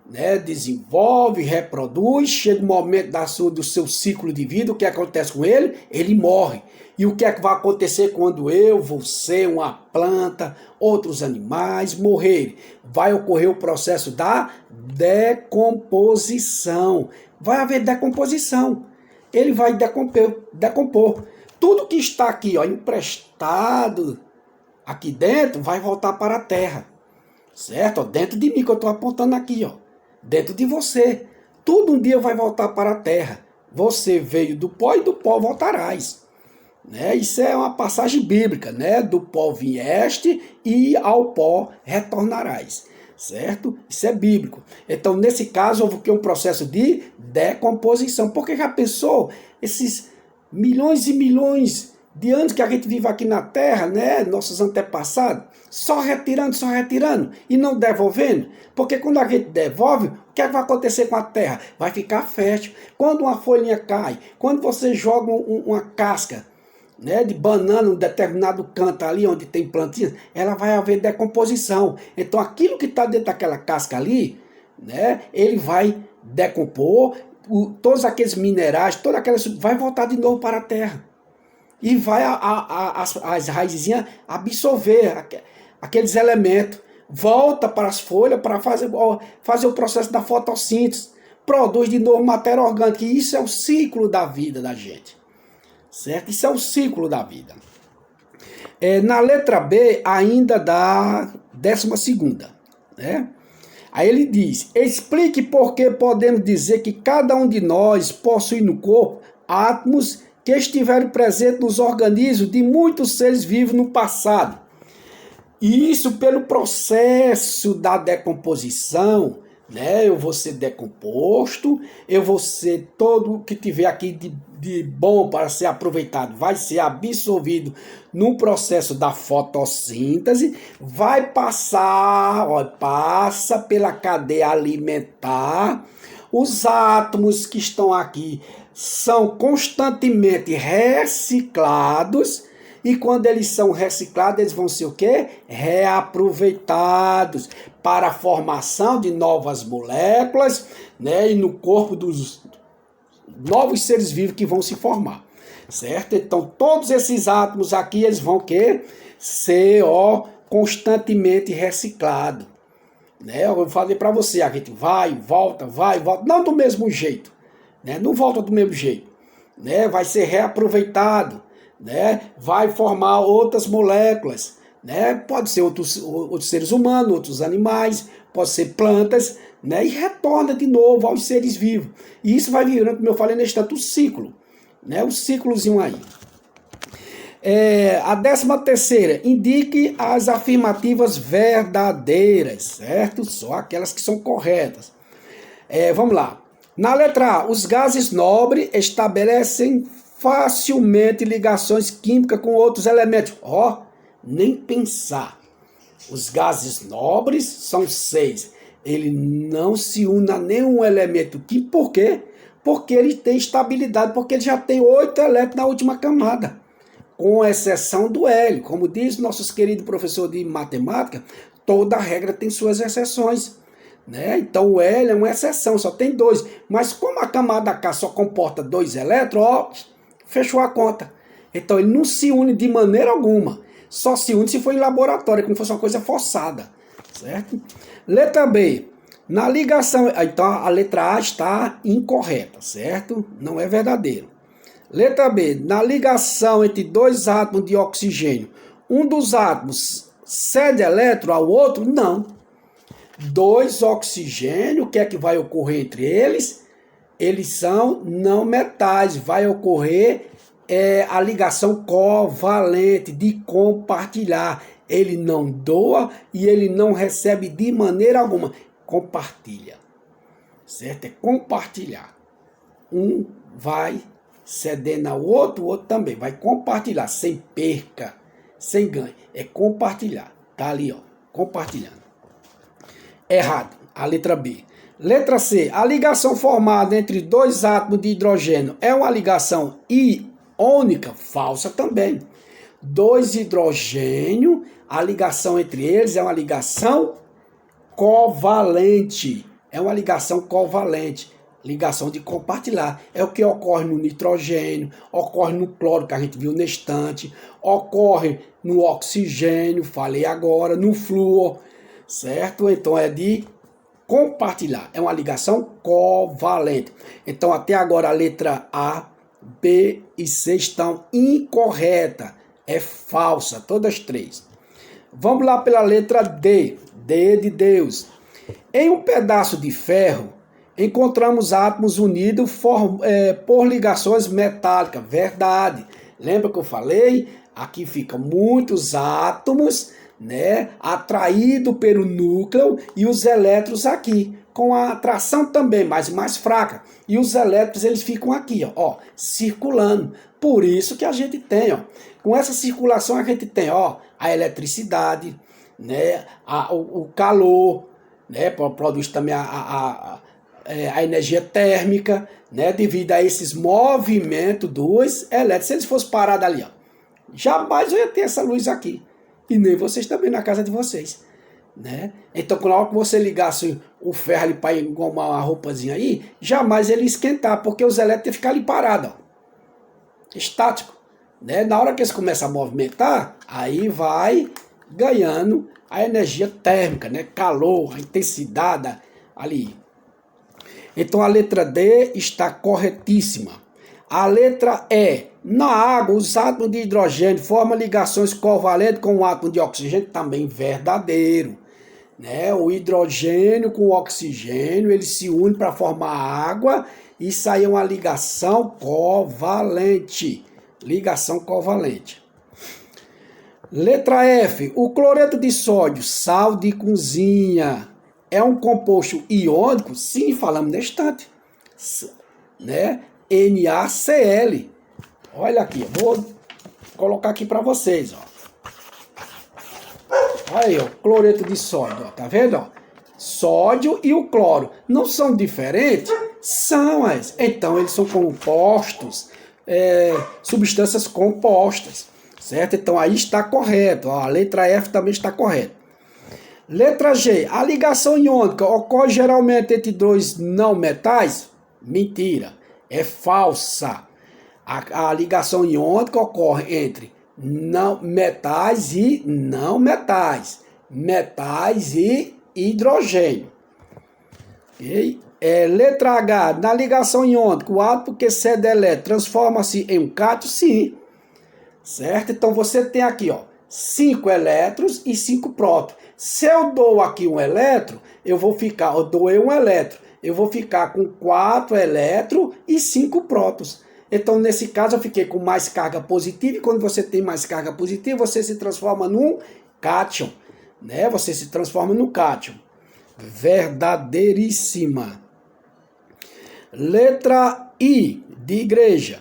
[SPEAKER 1] né, desenvolve, reproduz, chega o momento do seu ciclo de vida, o que acontece com ele? Ele morre. E o que é que vai acontecer quando eu, você, uma planta, outros animais morrerem? Vai ocorrer o processo da decomposição. Vai haver decomposição. Ele vai decompor. Tudo que está aqui, ó, emprestado aqui dentro, vai voltar para a terra. Certo? Dentro de mim que eu estou apontando aqui, ó. Dentro de você. Tudo um dia vai voltar para a terra. Você veio do pó e do pó voltarás. Né? Isso é uma passagem bíblica, né? Do pó vieste e ao pó retornarás. Certo? Isso é bíblico. Então, nesse caso, houve um processo de decomposição. Porque já pensou esses milhões e milhões de anos que a gente vive aqui na Terra, né? Nossos antepassados, só retirando e não devolvendo. Porque quando a gente devolve, o que é que vai acontecer com a terra? Vai ficar fértil. Quando uma folhinha cai, quando você joga uma casca, né, de banana em um determinado canto ali onde tem plantinhas, ela vai haver decomposição. Então aquilo que está dentro daquela casca ali, né, ele vai decompor, todos aqueles minerais, toda aquela vai voltar de novo para a terra. E vai as raizinhas absorver aqueles elementos. Volta para as folhas para fazer o processo da fotossíntese. Produz de novo matéria orgânica. E isso é o ciclo da vida da gente. Certo? Isso é o ciclo da vida. Na letra B, ainda da 12ª. Né? Aí ele diz, explique por que podemos dizer que cada um de nós possui no corpo átomos que estiveram presentes nos organismos de muitos seres vivos no passado. E isso pelo processo da decomposição, né? Eu vou ser decomposto, eu vou ser todo o que tiver aqui de bom para ser aproveitado, vai ser absorvido no processo da fotossíntese, vai passar, ó, passa pela cadeia alimentar, os átomos que estão aqui são constantemente reciclados e quando eles são reciclados, eles vão ser o quê? Reaproveitados para a formação de novas moléculas, né? E no corpo dos novos seres vivos que vão se formar, certo? Então, todos esses átomos aqui, eles vão quê? Ser, ó, constantemente reciclados. Né? Eu falei para você, a gente vai, volta, não do mesmo jeito. Né? Não volta do mesmo jeito, né? Vai ser reaproveitado, né? Vai formar outras moléculas, né? Pode ser outros seres humanos, outros animais, pode ser plantas, né? E retorna de novo aos seres vivos. E isso vai virando, como eu falei, nesse tanto ciclo, né? O ciclozinho aí. A 13ª, indique as afirmativas verdadeiras, certo? Só aquelas que são corretas. Vamos lá. Na letra A, os gases nobres estabelecem facilmente ligações químicas com outros elementos. Ó, nem pensar. Os gases nobres são 6. Ele não se une a nenhum elemento químico. Por quê? Porque ele tem estabilidade, porque ele já tem 8 elétrons na última camada. Com exceção do hélio. Como diz nossos queridos professores de matemática, toda regra tem suas exceções. Né? Então o hélio é uma exceção, só tem 2. Mas como a camada K só comporta 2 elétrons, ó, fechou a conta. Então ele não se une de maneira alguma. Só se une se for em laboratório, como fosse uma coisa forçada. Certo? Letra B. Na ligação... Então a letra A está incorreta, certo? Não é verdadeiro. Letra B. Na ligação entre 2 átomos de oxigênio, um dos átomos cede elétron ao outro? Não. 2 oxigênios, o que é que vai ocorrer entre eles? Eles são não metais, vai ocorrer a ligação covalente, de compartilhar. Ele não doa e ele não recebe de maneira alguma. Compartilha. Certo? É compartilhar. Um vai cedendo ao outro, o outro também. Vai compartilhar, sem perca, sem ganho. É compartilhar. Tá ali, ó. Compartilhando. Errado. A letra B. Letra C. A ligação formada entre dois átomos de hidrogênio é uma ligação iônica? Falsa também. Dois hidrogênio, a ligação entre eles é uma ligação covalente. É uma ligação covalente. Ligação de compartilhar. É o que ocorre no nitrogênio, ocorre no cloro que a gente viu na estante, ocorre no oxigênio, falei agora, no flúor, certo? Então é de compartilhar. É uma ligação covalente. Então até agora a letra A, B e C estão incorretas. É falsa, todas três. Vamos lá pela letra D. D de Deus. Em um pedaço de ferro, encontramos átomos unidos por ligações metálicas. Verdade. Lembra que eu falei? Aqui ficam muitos átomos, né, atraído pelo núcleo e os elétrons aqui, com a atração também, mas mais fraca. E os elétrons eles ficam aqui, ó, circulando. Por isso que a gente tem, ó, com essa circulação a gente tem, ó, a eletricidade, né, o calor, né, produz também a energia térmica, né, devido a esses movimentos dos elétrons. Se eles fossem parados ali, ó, jamais eu ia ter essa luz aqui. E nem vocês também na casa de vocês, né? Então, na hora que você ligasse o ferro ali para engomar uma roupazinha aí, jamais ele ia esquentar, porque os elétrons iam ficar ali parados, ó, estático, né? Na hora que eles começam a movimentar, aí vai ganhando a energia térmica, né? Calor, a intensidade ali. Então, a letra D está corretíssima. A letra E. Na água, os átomos de hidrogênio formam ligações covalentes com o átomo de oxigênio, também verdadeiro. Né? O hidrogênio com o oxigênio, eles se unem para formar água e sair uma ligação covalente. Ligação covalente. Letra F. O cloreto de sódio, sal de cozinha, é um composto iônico? Sim, falamos na estante. Né? NaCl. Olha aqui, eu vou colocar aqui para vocês, ó. Olha aí, ó, cloreto de sódio, ó, tá vendo, ó? Sódio e o cloro não são diferentes? São, mas então eles são compostos, substâncias compostas, certo? Então aí está correto, ó, a letra F também está correta. Letra G, a ligação iônica ocorre geralmente entre dois não metais? Mentira, é falsa. A ligação iônica ocorre entre não metais e não metais, metais e hidrogênio. Okay? Letra H, na ligação iônica, o átomo que cede elétron transforma-se em um cátion? Sim. Certo? Então você tem aqui, ó, 5 elétrons e 5 prótons. Se eu dou aqui um elétron, eu doei um elétron, eu vou ficar com 4 elétrons e 5 prótons. Então, nesse caso, eu fiquei com mais carga positiva, e quando você tem mais carga positiva, você se transforma num cátion, né? Você se transforma no cátion. Verdadeiríssima. Letra I, de igreja.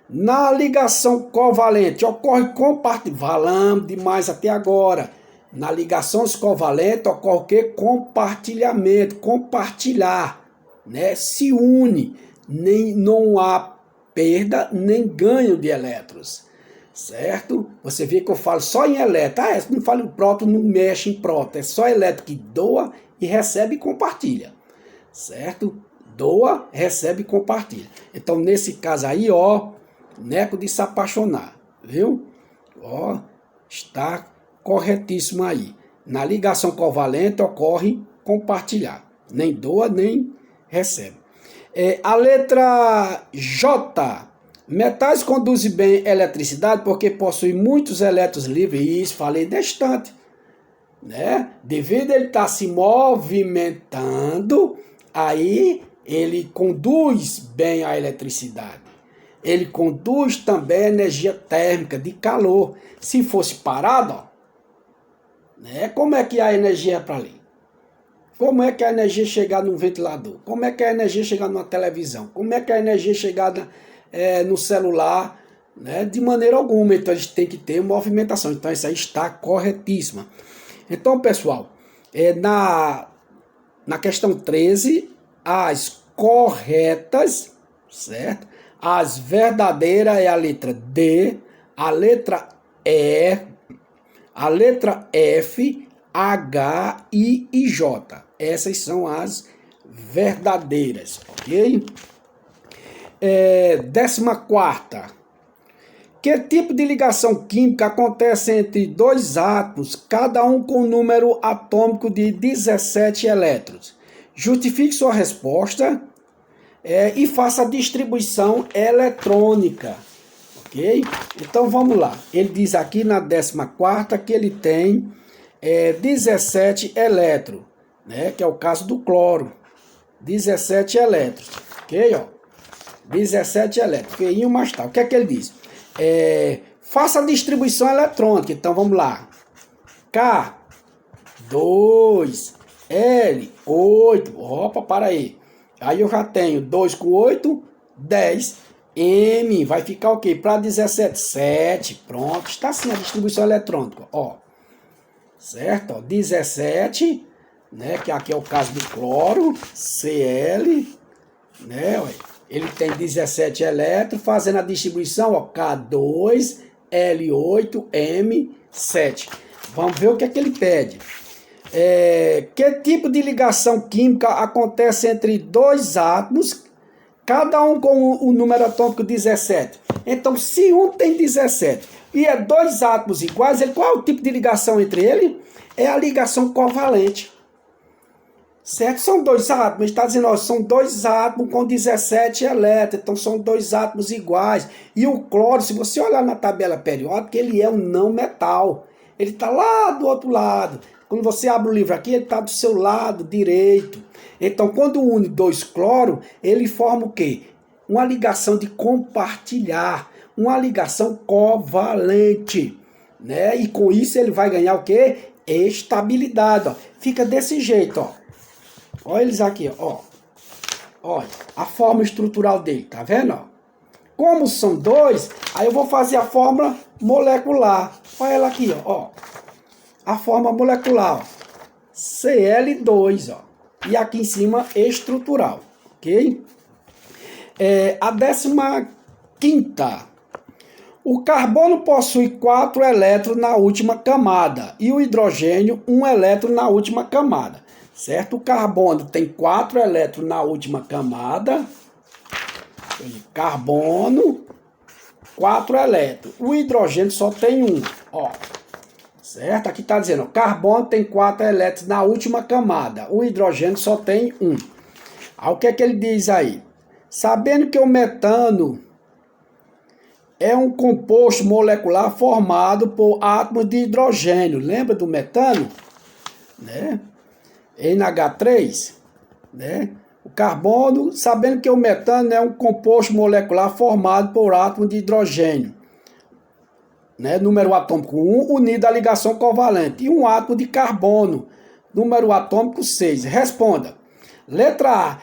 [SPEAKER 1] Na ligação covalente, ocorre compartilhamento. Falamos demais até agora. Na ligação covalente, ocorre o quê? Compartilhamento, compartilhar, né? Se une, não há perda nem ganho de elétrons, certo? Você vê que eu falo só em elétron. Não falo em próton, não mexe em próton. É só elétron que doa e recebe e compartilha, certo? Doa, recebe e compartilha. Então, nesse caso aí, ó, neco de se apaixonar, viu? Ó, está corretíssimo aí. Na ligação covalente ocorre compartilhar. Nem doa, nem recebe. A letra J. Metais conduzem bem eletricidade porque possuem muitos elétrons livres. Isso, falei na estante, né? Devido a ele estar se movimentando, aí ele conduz bem a eletricidade. Ele conduz também a energia térmica de calor. Se fosse parado, ó, né? Como é que a energia é para ali? Como é que a energia chega no ventilador? Como é que a energia chega numa televisão? Como é que a energia chega no celular? Né? De maneira alguma. Então a gente tem que ter movimentação. Então isso aí está corretíssima. Então, pessoal, na questão 13, as corretas, certo? As verdadeiras é a letra D, a letra E, a letra F, H, I e J. Essas são as verdadeiras, ok? 14ª. Que tipo de ligação química acontece entre dois átomos, cada um com número atômico de 17 elétrons? Justifique sua resposta e faça a distribuição eletrônica, ok? Então vamos lá. Ele diz aqui na 14ª que ele tem 17 elétrons, né? Que é o caso do cloro. 17 elétrons, ok? Ó, 17 elétrons, feinho mais tal. O que é que ele diz? Faça a distribuição eletrônica. Então vamos lá. K, 2, L, 8. Opa, para aí. Aí eu já tenho 2 com 8, 10. M vai ficar o quê? Para 17, 7. Pronto, está assim a distribuição eletrônica. Ó, certo? Ó, 17, né? Que aqui é o caso do cloro, Cl, né? Olha. Ele tem 17 elétrons, fazendo a distribuição, ó, K2, L8, M7. Vamos ver o que é que ele pede. Que tipo de ligação química acontece entre dois átomos, cada um com o número atômico 17? Então, se um tem 17 e dois átomos iguais, qual é o tipo de ligação entre eles? É a ligação covalente. Certo? São dois átomos, está dizendo, ó, são dois átomos com 17 elétrons, então são dois átomos iguais. E o cloro, se você olhar na tabela periódica, ele é um não metal. Ele está lá do outro lado. Quando você abre o livro aqui, ele está do seu lado direito. Então, quando une dois cloro, ele forma o quê? Uma ligação de compartilhar, uma ligação covalente, né? E com isso ele vai ganhar o quê? Estabilidade, ó. Fica desse jeito, ó. Olha eles aqui, ó. Olha a forma estrutural dele, tá vendo? Ó? Como são dois, aí eu vou fazer a fórmula molecular. Olha ela aqui, ó. A forma molecular, ó. Cl2, ó. E aqui em cima, estrutural, ok? A 15ª. O carbono possui 4 elétrons na última camada e o hidrogênio 1 elétron na última camada. Certo? O carbono tem 4 elétrons na última camada. Carbono, 4 elétrons. O hidrogênio só tem 1. Ó. Certo? Aqui está dizendo, ó, carbono tem 4 elétrons na última camada. O hidrogênio só tem 1. Aí o que é que ele diz aí? Sabendo que o metano é um composto molecular formado por átomos de hidrogênio. Lembra do metano? Né? NH3, né? O carbono, sabendo que o metano é um composto molecular formado por átomos de hidrogênio, né? Número atômico 1, unido à ligação covalente, e um átomo de carbono, número atômico 6. Responda. Letra A.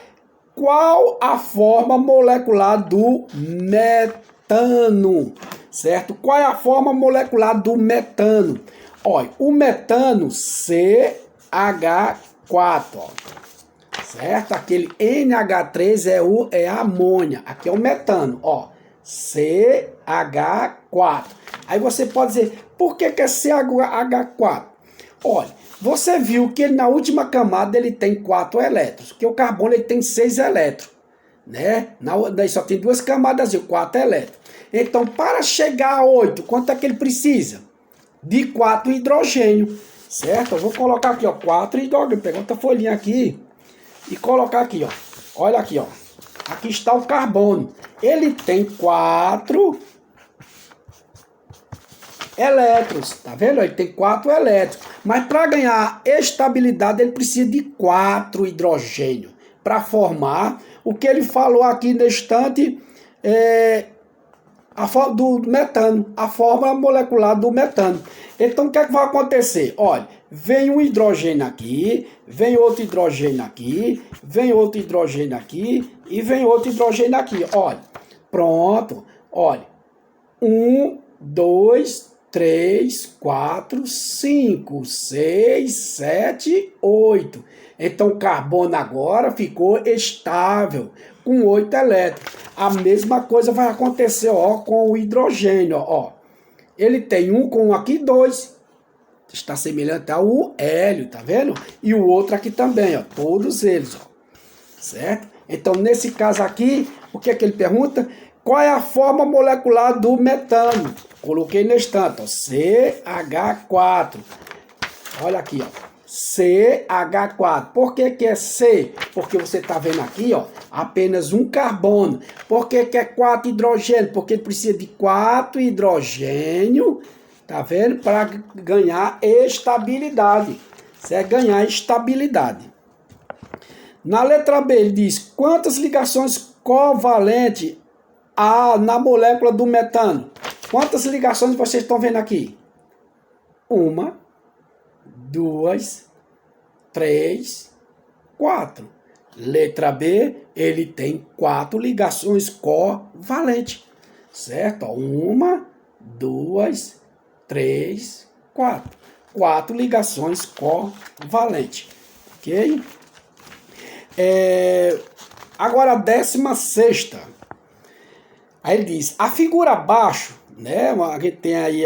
[SPEAKER 1] Qual a forma molecular do metano? Certo? Qual é a forma molecular do metano? Olha, o metano CH4, ó, certo? Aquele NH3 é a amônia. Aqui é o metano, ó, CH4. Aí você pode dizer, por que é CH4? Olha, você viu que ele, na última camada ele tem 4 elétrons, que o carbono ele tem 6 elétrons, né? Daí só tem 2 camadas e 4 elétrons. Então, para chegar a 8, quanto é que ele precisa? De 4 hidrogênio. Certo? Eu vou colocar aqui, ó, 4 hidrogênio. Pegar outra folhinha aqui e colocar aqui, ó. Olha aqui, ó. Aqui está o carbono. Ele tem 4 elétrons. Tá vendo? Ele tem 4 elétrons. Mas para ganhar estabilidade, ele precisa de 4 hidrogênio. Para formar o que ele falou aqui na estante, a forma do metano, a forma molecular do metano. Então, o que é que vai acontecer? Olha, vem um hidrogênio aqui, vem outro hidrogênio aqui, vem outro hidrogênio aqui e vem outro hidrogênio aqui. Olha, pronto, olha. 1, 2, 3, 4, 5, 6, 7, 8. Então o carbono agora ficou estável, com 8 elétrons. A mesma coisa vai acontecer, ó, com o hidrogênio, ó. Ele tem um com aqui 2. Está semelhante ao hélio, tá vendo? E o outro aqui também, ó. Todos eles, ó. Certo? Então, nesse caso aqui, o que é que ele pergunta? Qual é a forma molecular do metano? Coloquei na estante, ó. CH4. Olha aqui, ó. CH4. Por que que é C? Porque você está vendo aqui, ó, apenas um carbono. Por que que é 4 hidrogênio? Porque ele precisa de 4 hidrogênio, tá vendo? Para ganhar estabilidade. Você é ganhar estabilidade. Na letra B, ele diz quantas ligações covalentes há na molécula do metano. Quantas ligações vocês estão vendo aqui? 1, 2, 3, 4. Letra B, ele tem 4 ligações covalentes. Certo? 1, 2, 3, 4. 4 ligações covalentes. Ok? Agora a 16ª. Aí ele diz, a figura abaixo, né? A gente tem aí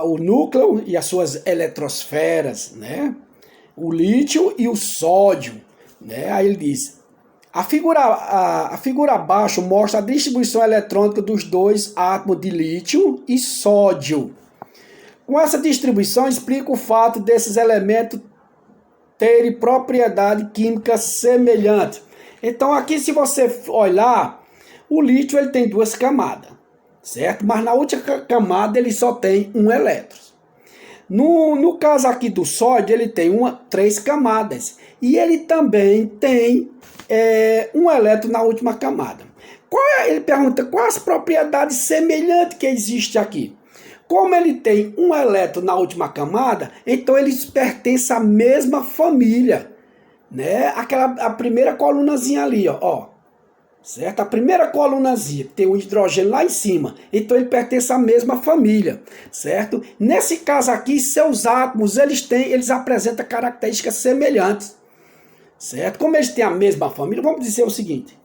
[SPEAKER 1] o núcleo e as suas eletrosferas, né? O lítio e o sódio, né? Aí ele diz, a figura abaixo mostra a distribuição eletrônica dos dois átomos de lítio e sódio. Com essa distribuição, explica o fato desses elementos terem propriedade química semelhante. Então aqui, se você olhar, o lítio ele tem 2 camadas, certo? Mas na última camada ele só tem um elétron. No caso aqui do sódio, ele tem 3 camadas. E ele também tem um elétron na última camada. Ele pergunta quais as propriedades semelhantes que existe aqui. Como ele tem um elétron na última camada, então eles pertencem à mesma família, né? A primeira colunazinha ali, ó, certo? A primeira colunazinha tem o hidrogênio lá em cima, então ele pertence à mesma família, certo? Nesse caso aqui, seus átomos, eles apresentam características semelhantes, certo? Como eles têm a mesma família, vamos dizer o seguinte,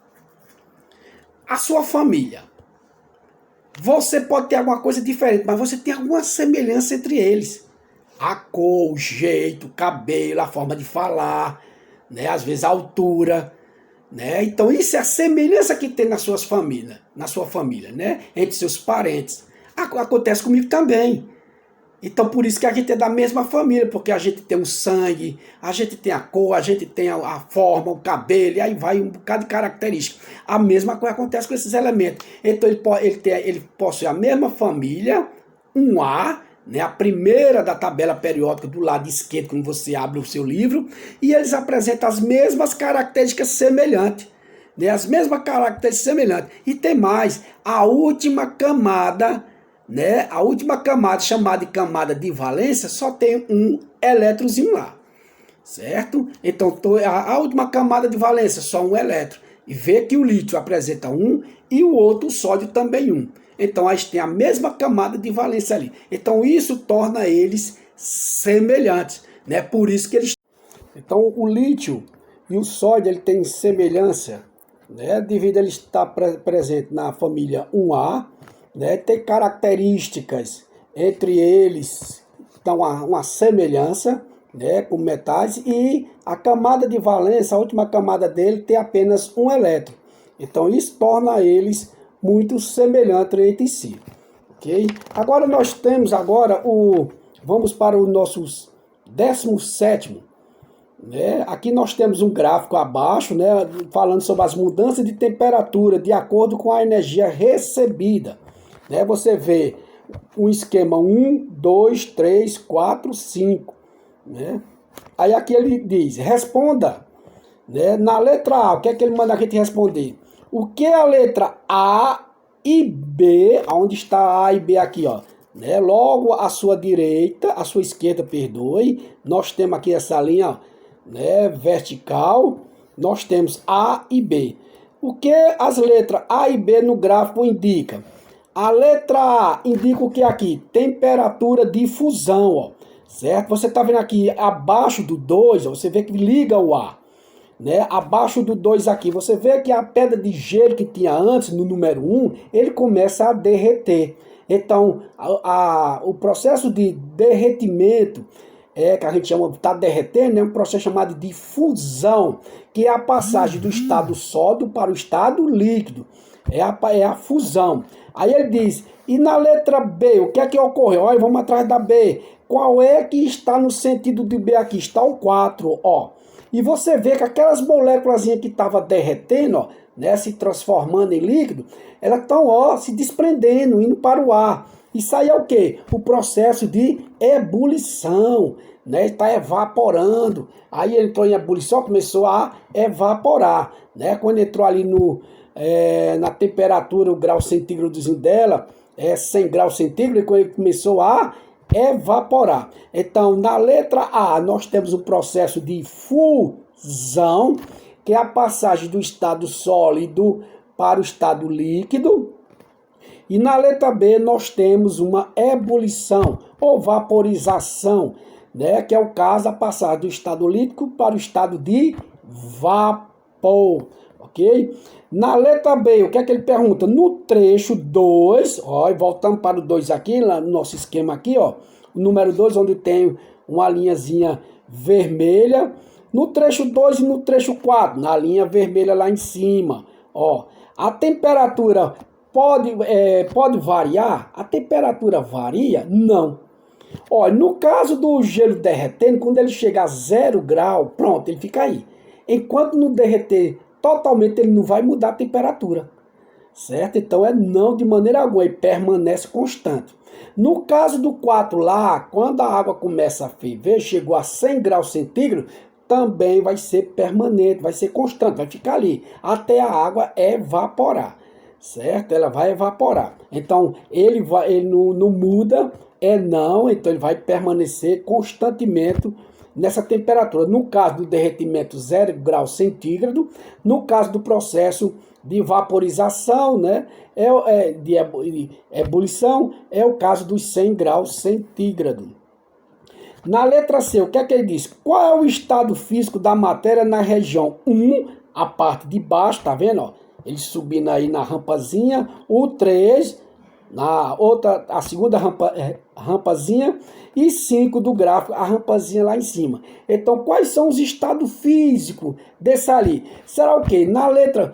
[SPEAKER 1] a sua família, você pode ter alguma coisa diferente, mas você tem alguma semelhança entre eles. A cor, o jeito, o cabelo, a forma de falar, né? Às vezes a altura, né? Então isso é a semelhança que tem na sua família, né? Entre seus parentes. Acontece comigo também. Então por isso que a gente é da mesma família, porque a gente tem o sangue, a gente tem a cor, a gente tem a forma, o cabelo, e aí vai um bocado de característica. A mesma coisa acontece com esses elementos. Então ele possui a mesma família, um A, né, a primeira da tabela periódica do lado esquerdo, quando você abre o seu livro, e eles apresentam as mesmas características semelhantes. Né, as mesmas características semelhantes. E tem mais, a última camada, né, a última camada, chamada de camada de valência, só tem um elétronzinho lá, certo? Então, a última camada de valência, só um elétron. E vê que o lítio apresenta um e o outro, o sódio, também um. Então, a gente tem a mesma camada de valência ali. Então, isso torna eles semelhantes, né? Por isso que eles... Então, o lítio e o sódio, ele tem semelhança, né? Devido a ele estar presente na família 1A, né, tem características entre eles, então uma semelhança, né, com metais, e a camada de valência, a última camada dele, tem apenas um elétron. Então isso torna eles muito semelhantes entre si. Okay? Agora nós temos vamos para o nosso 17º. Né? Aqui nós temos um gráfico abaixo, né, falando sobre as mudanças de temperatura de acordo com a energia recebida. Né? Você vê um esquema 1, 2, 3, 4, 5. Né? Aí aqui ele diz, responda. Né? Na letra A, o que é que ele manda a gente responder? O que a letra A e B, onde está A e B aqui, ó, né? Logo à sua direita, à sua esquerda, perdoe, nós temos aqui essa linha, ó, né, vertical, nós temos A e B. O que as letras A e B no gráfico indicam? A letra A indica o que aqui? Temperatura de fusão, ó, certo? Você está vendo aqui abaixo do 2, ó, você vê que liga o A, né? Abaixo do 2 aqui, você vê que a pedra de gelo que tinha antes, no número 1, ele começa a derreter. Então, o processo de derretimento, que a gente chama de estar derretendo, é um processo chamado de fusão, que é a passagem do estado sólido para o estado líquido. É a fusão. Aí ele diz, e na letra B, o que é que ocorreu? Olha, vamos atrás da B. Qual é que está no sentido de B aqui? Está o 4, ó. E você vê que aquelas moléculas que estavam derretendo, ó, né, se transformando em líquido, elas estão, ó, se desprendendo, indo para o ar. Isso aí é o quê? O processo de ebulição, né? Está evaporando. Aí ele entrou em ebulição, começou a evaporar, né? Quando entrou ali na temperatura, o grau centígrado dela é 100 graus centígrados, e quando ele começou a evaporar. Então, na letra A, nós temos o processo de fusão, que é a passagem do estado sólido para o estado líquido. E na letra B, nós temos uma ebulição ou vaporização, né? Que é o caso, a passagem do estado líquido para o estado de vapor, ok? Na letra B, o que é que ele pergunta? No trecho 2, ó, voltando para o 2 aqui, lá no nosso esquema aqui, ó, o número 2, onde tem uma linhazinha vermelha, no trecho 2 e no trecho 4, na linha vermelha lá em cima, ó, a temperatura pode variar? A temperatura varia? Não. Ó, no caso do gelo derretendo, quando ele chega a 0 grau, pronto, ele fica aí. Enquanto não derreter totalmente, ele não vai mudar a temperatura, certo? Então não de maneira alguma, ele permanece constante. No caso do 4 lá, quando a água começa a ferver, chegou a 100 graus centígrados, também vai ser permanente, vai ser constante, vai ficar ali, até a água evaporar, certo? Ela vai evaporar. Então, ele não muda, não, então ele vai permanecer constantemente nessa temperatura. No caso do derretimento 0 graus centígrado, no caso do processo de vaporização, né, de ebulição, é o caso dos 100 graus centígrado. Na letra C, o que é que ele diz? Qual é o estado físico da matéria na região 1, a parte de baixo, tá vendo? Ó? Ele subindo aí na rampazinha, o 3, na outra, a segunda rampazinha, e 5 do gráfico, a rampazinha lá em cima. Então, quais são os estados físicos desse ali? Será o quê? Na letra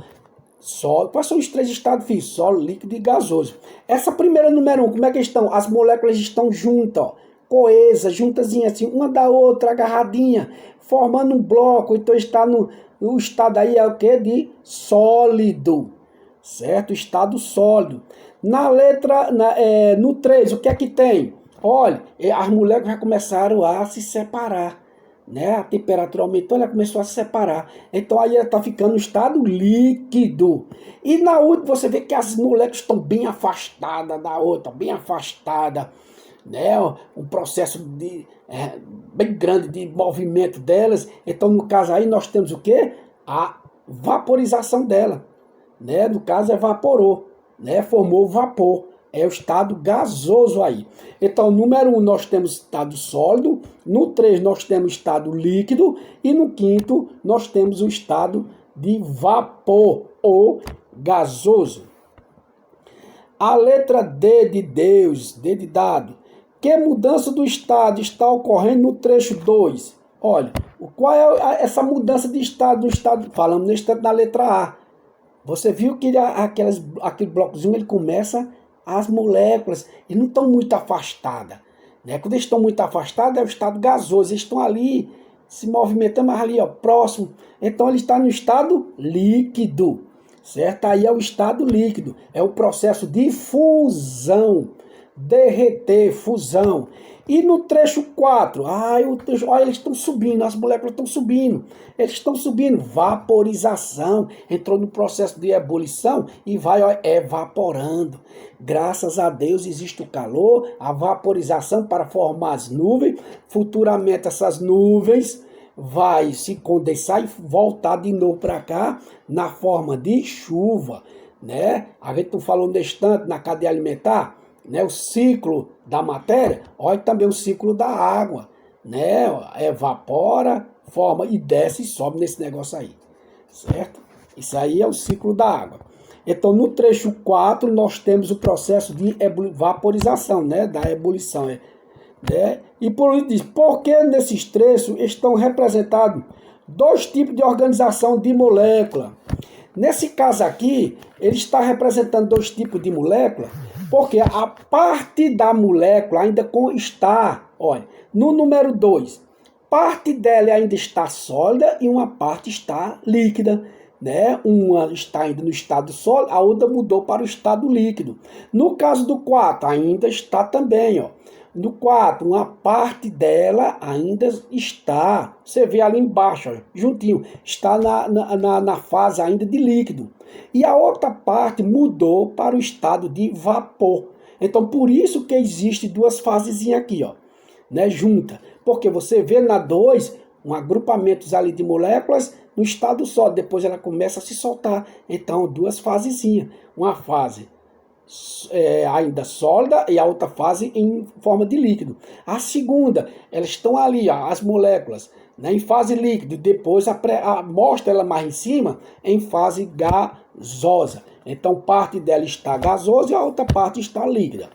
[SPEAKER 1] sólido, quais são os 3 estados físicos? Sólido, líquido e gasoso. Essa primeira número 1, como é que estão? As moléculas estão juntas, ó, coesas, juntazinhas assim, uma da outra, agarradinha, formando um bloco. Então está no estado aí é o que? De sólido, certo? Estado sólido. Na letra, no 3, o que é que tem? Olha, as moléculas já começaram a se separar, né? A temperatura aumentou, ela começou a se separar. Então aí ela está ficando no estado líquido. E na última você vê que as moléculas estão bem afastadas da outra, bem afastadas, né? Um processo bem grande de movimento delas. Então no caso aí nós temos o quê? A vaporização dela, né? No caso evaporou, né? Formou vapor. É o estado gasoso aí. Então, número 1, nós temos estado sólido. No 3, nós temos estado líquido. E no 5º, nós temos o estado de vapor ou gasoso. A letra D de Deus, D de dado. Que mudança do estado está ocorrendo no trecho 2? Olha, qual é essa mudança de estado do estado? Falamos nesse instante na letra A. Você viu que aquele blocozinho ele começa... As moléculas não estão muito afastadas, né? Quando eles estão muito afastados, é o estado gasoso. Eles estão ali se movimentando, mas ali, ó, próximo. Então, ele está no estado líquido, certo? Aí é o estado líquido. É o processo de fusão, derreter, fusão. E no trecho 4, olha, eles estão subindo, as moléculas estão subindo. Eles estão subindo, vaporização. Entrou no processo de ebulição e vai evaporando. Graças a Deus existe o calor, a vaporização para formar as nuvens. Futuramente essas nuvens vai se condensar e voltar de novo para cá na forma de chuva, né? A gente não falou nesse instante na cadeia alimentar, né? O ciclo da matéria, olha também o ciclo da água, né? Evapora, forma e desce e sobe nesse negócio aí, certo? Isso aí é o ciclo da água. Então, no trecho 4, nós temos o processo de vaporização, né? Da ebulição, né? E por isso diz, porque nesses trechos estão representados dois tipos de organização de molécula. Nesse caso aqui, ele está representando dois tipos de molécula, porque a parte da molécula ainda está, olha, no número 2, parte dela ainda está sólida e uma parte está líquida, né? Uma está ainda no estado sólido, a outra mudou para o estado líquido. No caso do 4, ainda está também, ó. No 4, uma parte dela ainda está, você vê ali embaixo, ó, juntinho, está na fase ainda de líquido. E a outra parte mudou para o estado de vapor. Então, por isso que existe duas fasezinhas aqui, ó, né, junta. Porque você vê na 2, um agrupamento ali de moléculas no estado sólido, depois ela começa a se soltar. Então, duas fasezinhas. Uma fase ainda sólida e a outra fase em forma de líquido. A segunda, elas estão ali, ó, as moléculas, né, em fase líquida, depois mostra ela mais em cima em fase gasosa. Então parte dela está gasosa e a outra parte está líquida,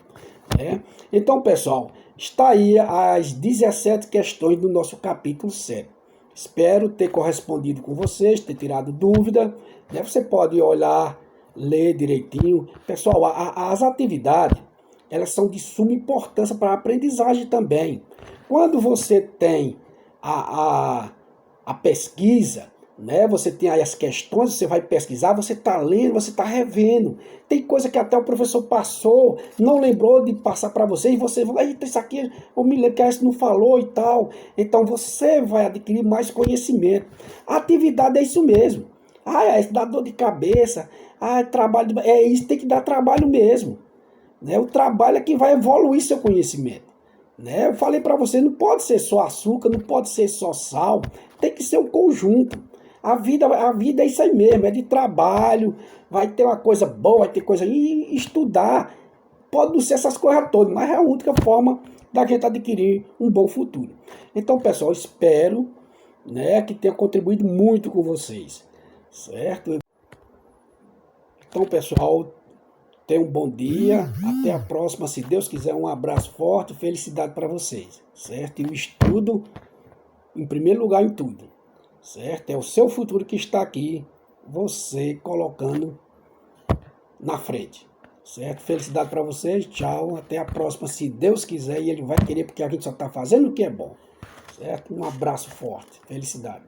[SPEAKER 1] né? Então, pessoal, está aí as 17 questões do nosso capítulo 7. Espero ter correspondido com vocês, ter tirado dúvida, né? Você pode olhar, ler direitinho. Pessoal, as atividades, elas são de suma importância para a aprendizagem também. Quando você tem a pesquisa, né? Você tem aí as questões, você vai pesquisar, você está lendo, você está revendo. Tem coisa que até o professor passou, não lembrou de passar para você, e você vai, isso aqui, eu me lembro que esse não falou e tal. Então você vai adquirir mais conhecimento. A atividade é isso mesmo. Isso dá dor de cabeça. Trabalho, isso tem que dar trabalho mesmo, né? O trabalho é que vai evoluir seu conhecimento, né? Eu falei para você, não pode ser só açúcar, não pode ser só sal, tem que ser um conjunto. A vida é isso aí mesmo, é de trabalho, vai ter uma coisa boa, vai ter coisa... E estudar pode não ser essas coisas todas, mas é a única forma da gente adquirir um bom futuro. Então, pessoal, espero, né, que tenha contribuído muito com vocês, certo? Então, pessoal, tenham um bom dia, até a próxima, se Deus quiser. Um abraço forte, felicidade para vocês, certo? E o estudo, em primeiro lugar em tudo, certo? É o seu futuro que está aqui, você colocando na frente, certo? Felicidade para vocês, tchau, até a próxima, se Deus quiser, e Ele vai querer, porque a gente só está fazendo o que é bom, certo? Um abraço forte, felicidade.